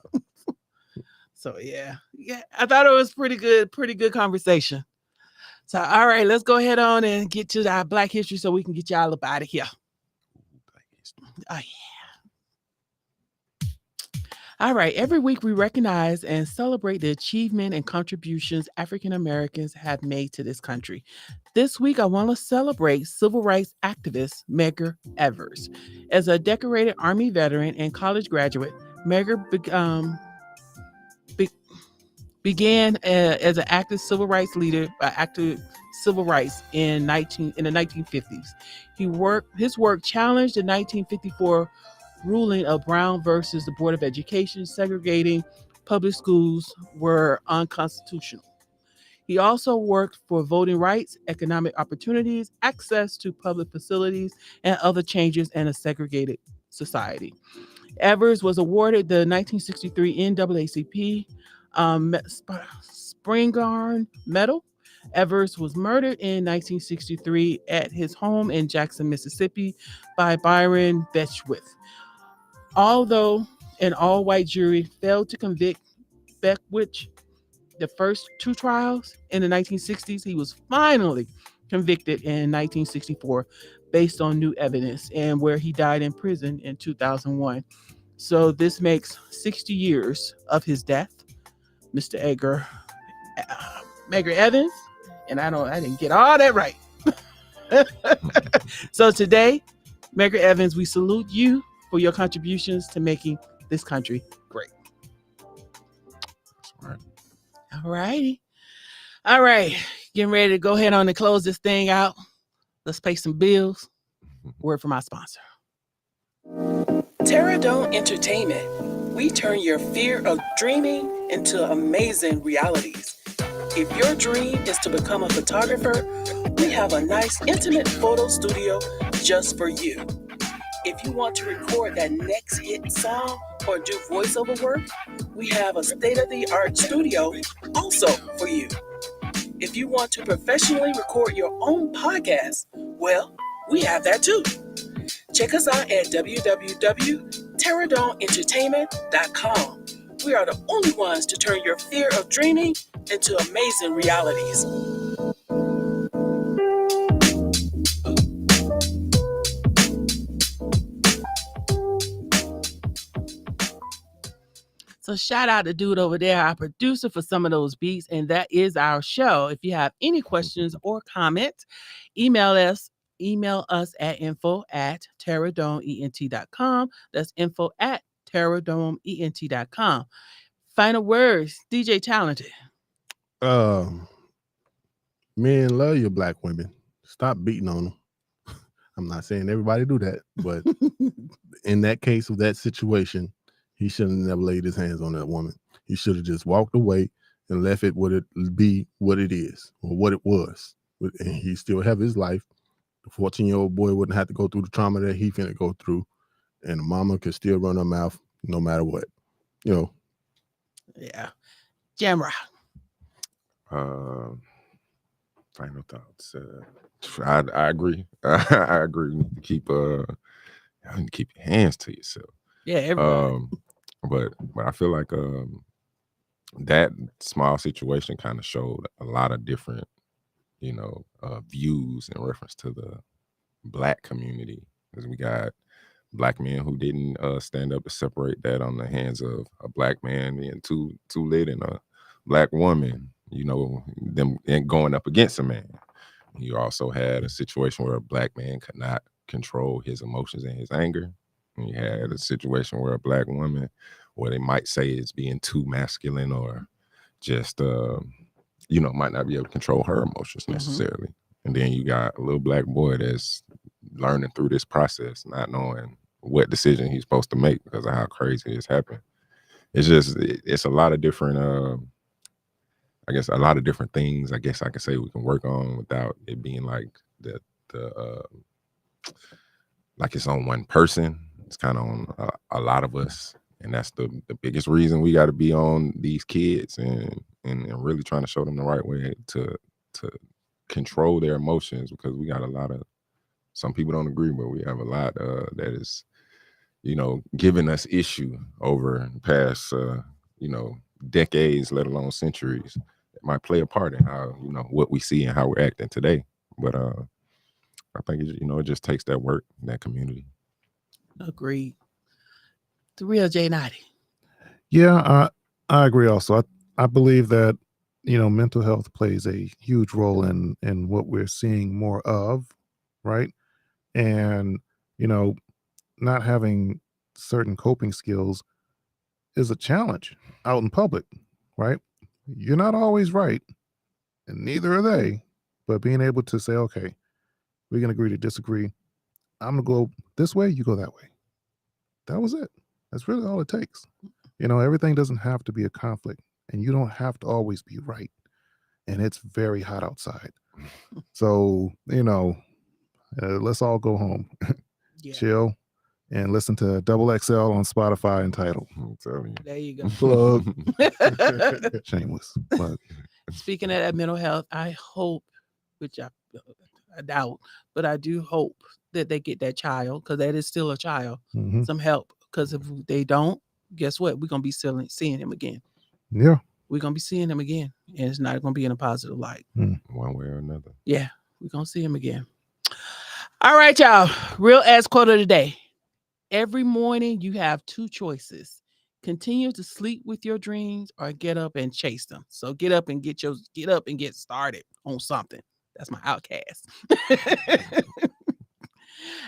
So yeah, I thought it was pretty good conversation. So all right, let's go ahead on and get to our Black History so we can get y'all up out of here. Oh yeah. All right, every week we recognize and celebrate the achievement and contributions African Americans have made to this country. This week, I want to celebrate civil rights activist Medgar Evers. As a decorated Army veteran and college graduate, Medgar began as an active civil rights leader, active civil rights in the 1950s. His work challenged the 1954 ruling of Brown versus the Board of Education, segregating public schools were unconstitutional. He also worked for voting rights, economic opportunities, access to public facilities, and other changes in a segregated society. Evers was awarded the 1963 NAACP Spingarn Medal. Evers was murdered in 1963 at his home in Jackson, Mississippi by Byron Beckwith. Although an all-white jury failed to convict Beckwith the first 2 trials in the 1960s, he was finally convicted in 1964 based on new evidence, and where he died in prison in 2001. So this makes 60 years of his death. Mr. Medgar Evers, and I didn't get all that right. So today, Medgar Evers, we salute you for your contributions to making this country great. Right. All righty. All right. Getting ready to go ahead on and close this thing out. Let's pay some bills. Word from our sponsor. Terradome Entertainment. We turn your fear of dreaming into amazing realities. If your dream is to become a photographer, we have a nice intimate photo studio just for you. If you want to record that next hit song or do voiceover work, we have a state-of-the-art studio also for you. If you want to professionally record your own podcast, well, we have that too. Check us out at www.terradomeentertainment.com. We are the only ones to turn your fear of dreaming into amazing realities. So shout out to dude over there, our producer for some of those beats. And that is our show. If you have any questions or comments, email us at info@terradomeen.com. That's info@terradomeen.com. Final words, DJ Talented. Men love your black women. Stop beating on them. I'm not saying everybody do that, but in that case of that situation, he should have never laid his hands on that woman. He should have just walked away and left it what it be, what it is, or what it was. And he still have his life. The 14-year-old boy wouldn't have to go through the trauma that he finna go through, and the mama could still run her mouth no matter what. You know. Yeah. JamRock. Final thoughts. I agree. I agree. You need to keep your hands to yourself. Yeah, everybody. But I feel like that small situation kind of showed a lot of different, views in reference to the black community, because we got black men who didn't stand up to separate that on the hands of a black man being too lit and a black woman, them and going up against a man. You also had a situation where a black man could not control his emotions and his anger. And you had a situation where a black woman, what they might say is being too masculine or just, might not be able to control her emotions necessarily. Mm-hmm. And then you got a little black boy that's learning through this process, not knowing what decision he's supposed to make because of how crazy it's happened. It's a lot of different, a lot of different things, I guess I could say we can work on without it being like like it's on one person. It's kind of on a lot of us. And that's the biggest reason we got to be on these kids and really trying to show them the right way to control their emotions, because we got a lot of, some people don't agree, but we have a lot that is, giving us issue over the past, decades, let alone centuries. It might play a part in how, what we see and how we're acting today. But I think, it just takes that work, that community. Agreed. The real JNauti. Yeah, I agree also. I believe that, mental health plays a huge role in what we're seeing more of, right? And, not having certain coping skills is a challenge out in public, right? You're not always right, and neither are they, but being able to say, okay, we're going to agree to disagree. I'm going to go this way, you go that way. That was it. That's really all it takes. Everything doesn't have to be a conflict, and you don't have to always be right. And it's very hot outside. So, let's all go home, chill, and listen to Double XL on Spotify and Tidal. I'm telling you. There you go. Plug. Shameless plug. Speaking of that mental health, I hope, which I doubt, but I do hope that they get that child, because that is still a child, some help. Because if they don't, guess what? We're going to be seeing him again. Yeah. We're going to be seeing him again. And it's not going to be in a positive light. One way or another. Yeah. We're going to see him again. All right, y'all. Real ass quote of the day. Every morning you have two choices. Continue to sleep with your dreams or get up and chase them. So get up and get started on something. That's my outcast.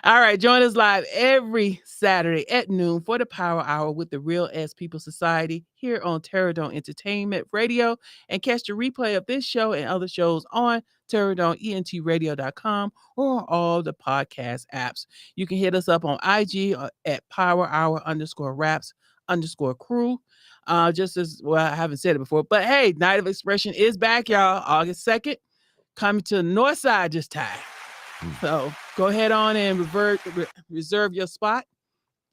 All right, join us live every Saturday at noon for the Power Hour with the Real As People Society here on Terradome Entertainment Radio, and catch the replay of this show and other shows on TerradomeENTRadio.com or on all the podcast apps. You can hit us up on IG at PowerHour_raps_crew. Just as well, I haven't said it before, but hey, Night of Expression is back, y'all, August 2nd, coming to the north side this time. So go ahead on and reserve your spot.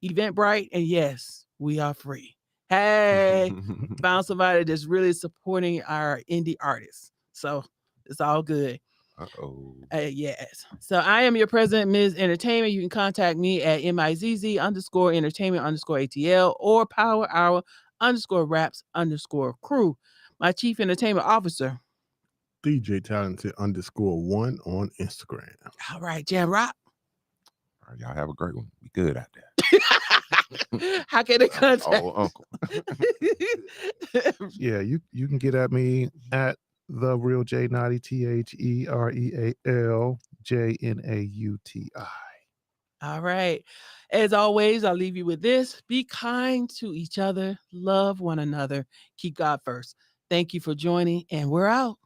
Eventbrite, and yes, we are free. Hey, found somebody that's really supporting our indie artists. So it's all good. Yes. So I am your president, Ms. Entertainment. You can contact me at MIZZ_entertainment_ATL or PowerHour_raps_crew. My chief entertainment officer, DJ Talented _1 on Instagram. all right, JamRock. All right, y'all have a great one. Be good out there. How can they contact? Oh, uncle. Yeah, you can get at me at the real JNauti, Therealjnauti. All right. As always, I'll leave you with this. Be kind to each other. Love one another. Keep God first. Thank you for joining, and we're out.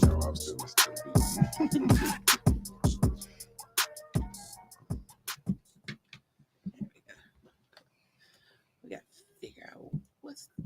No, I'm still listening to the beat.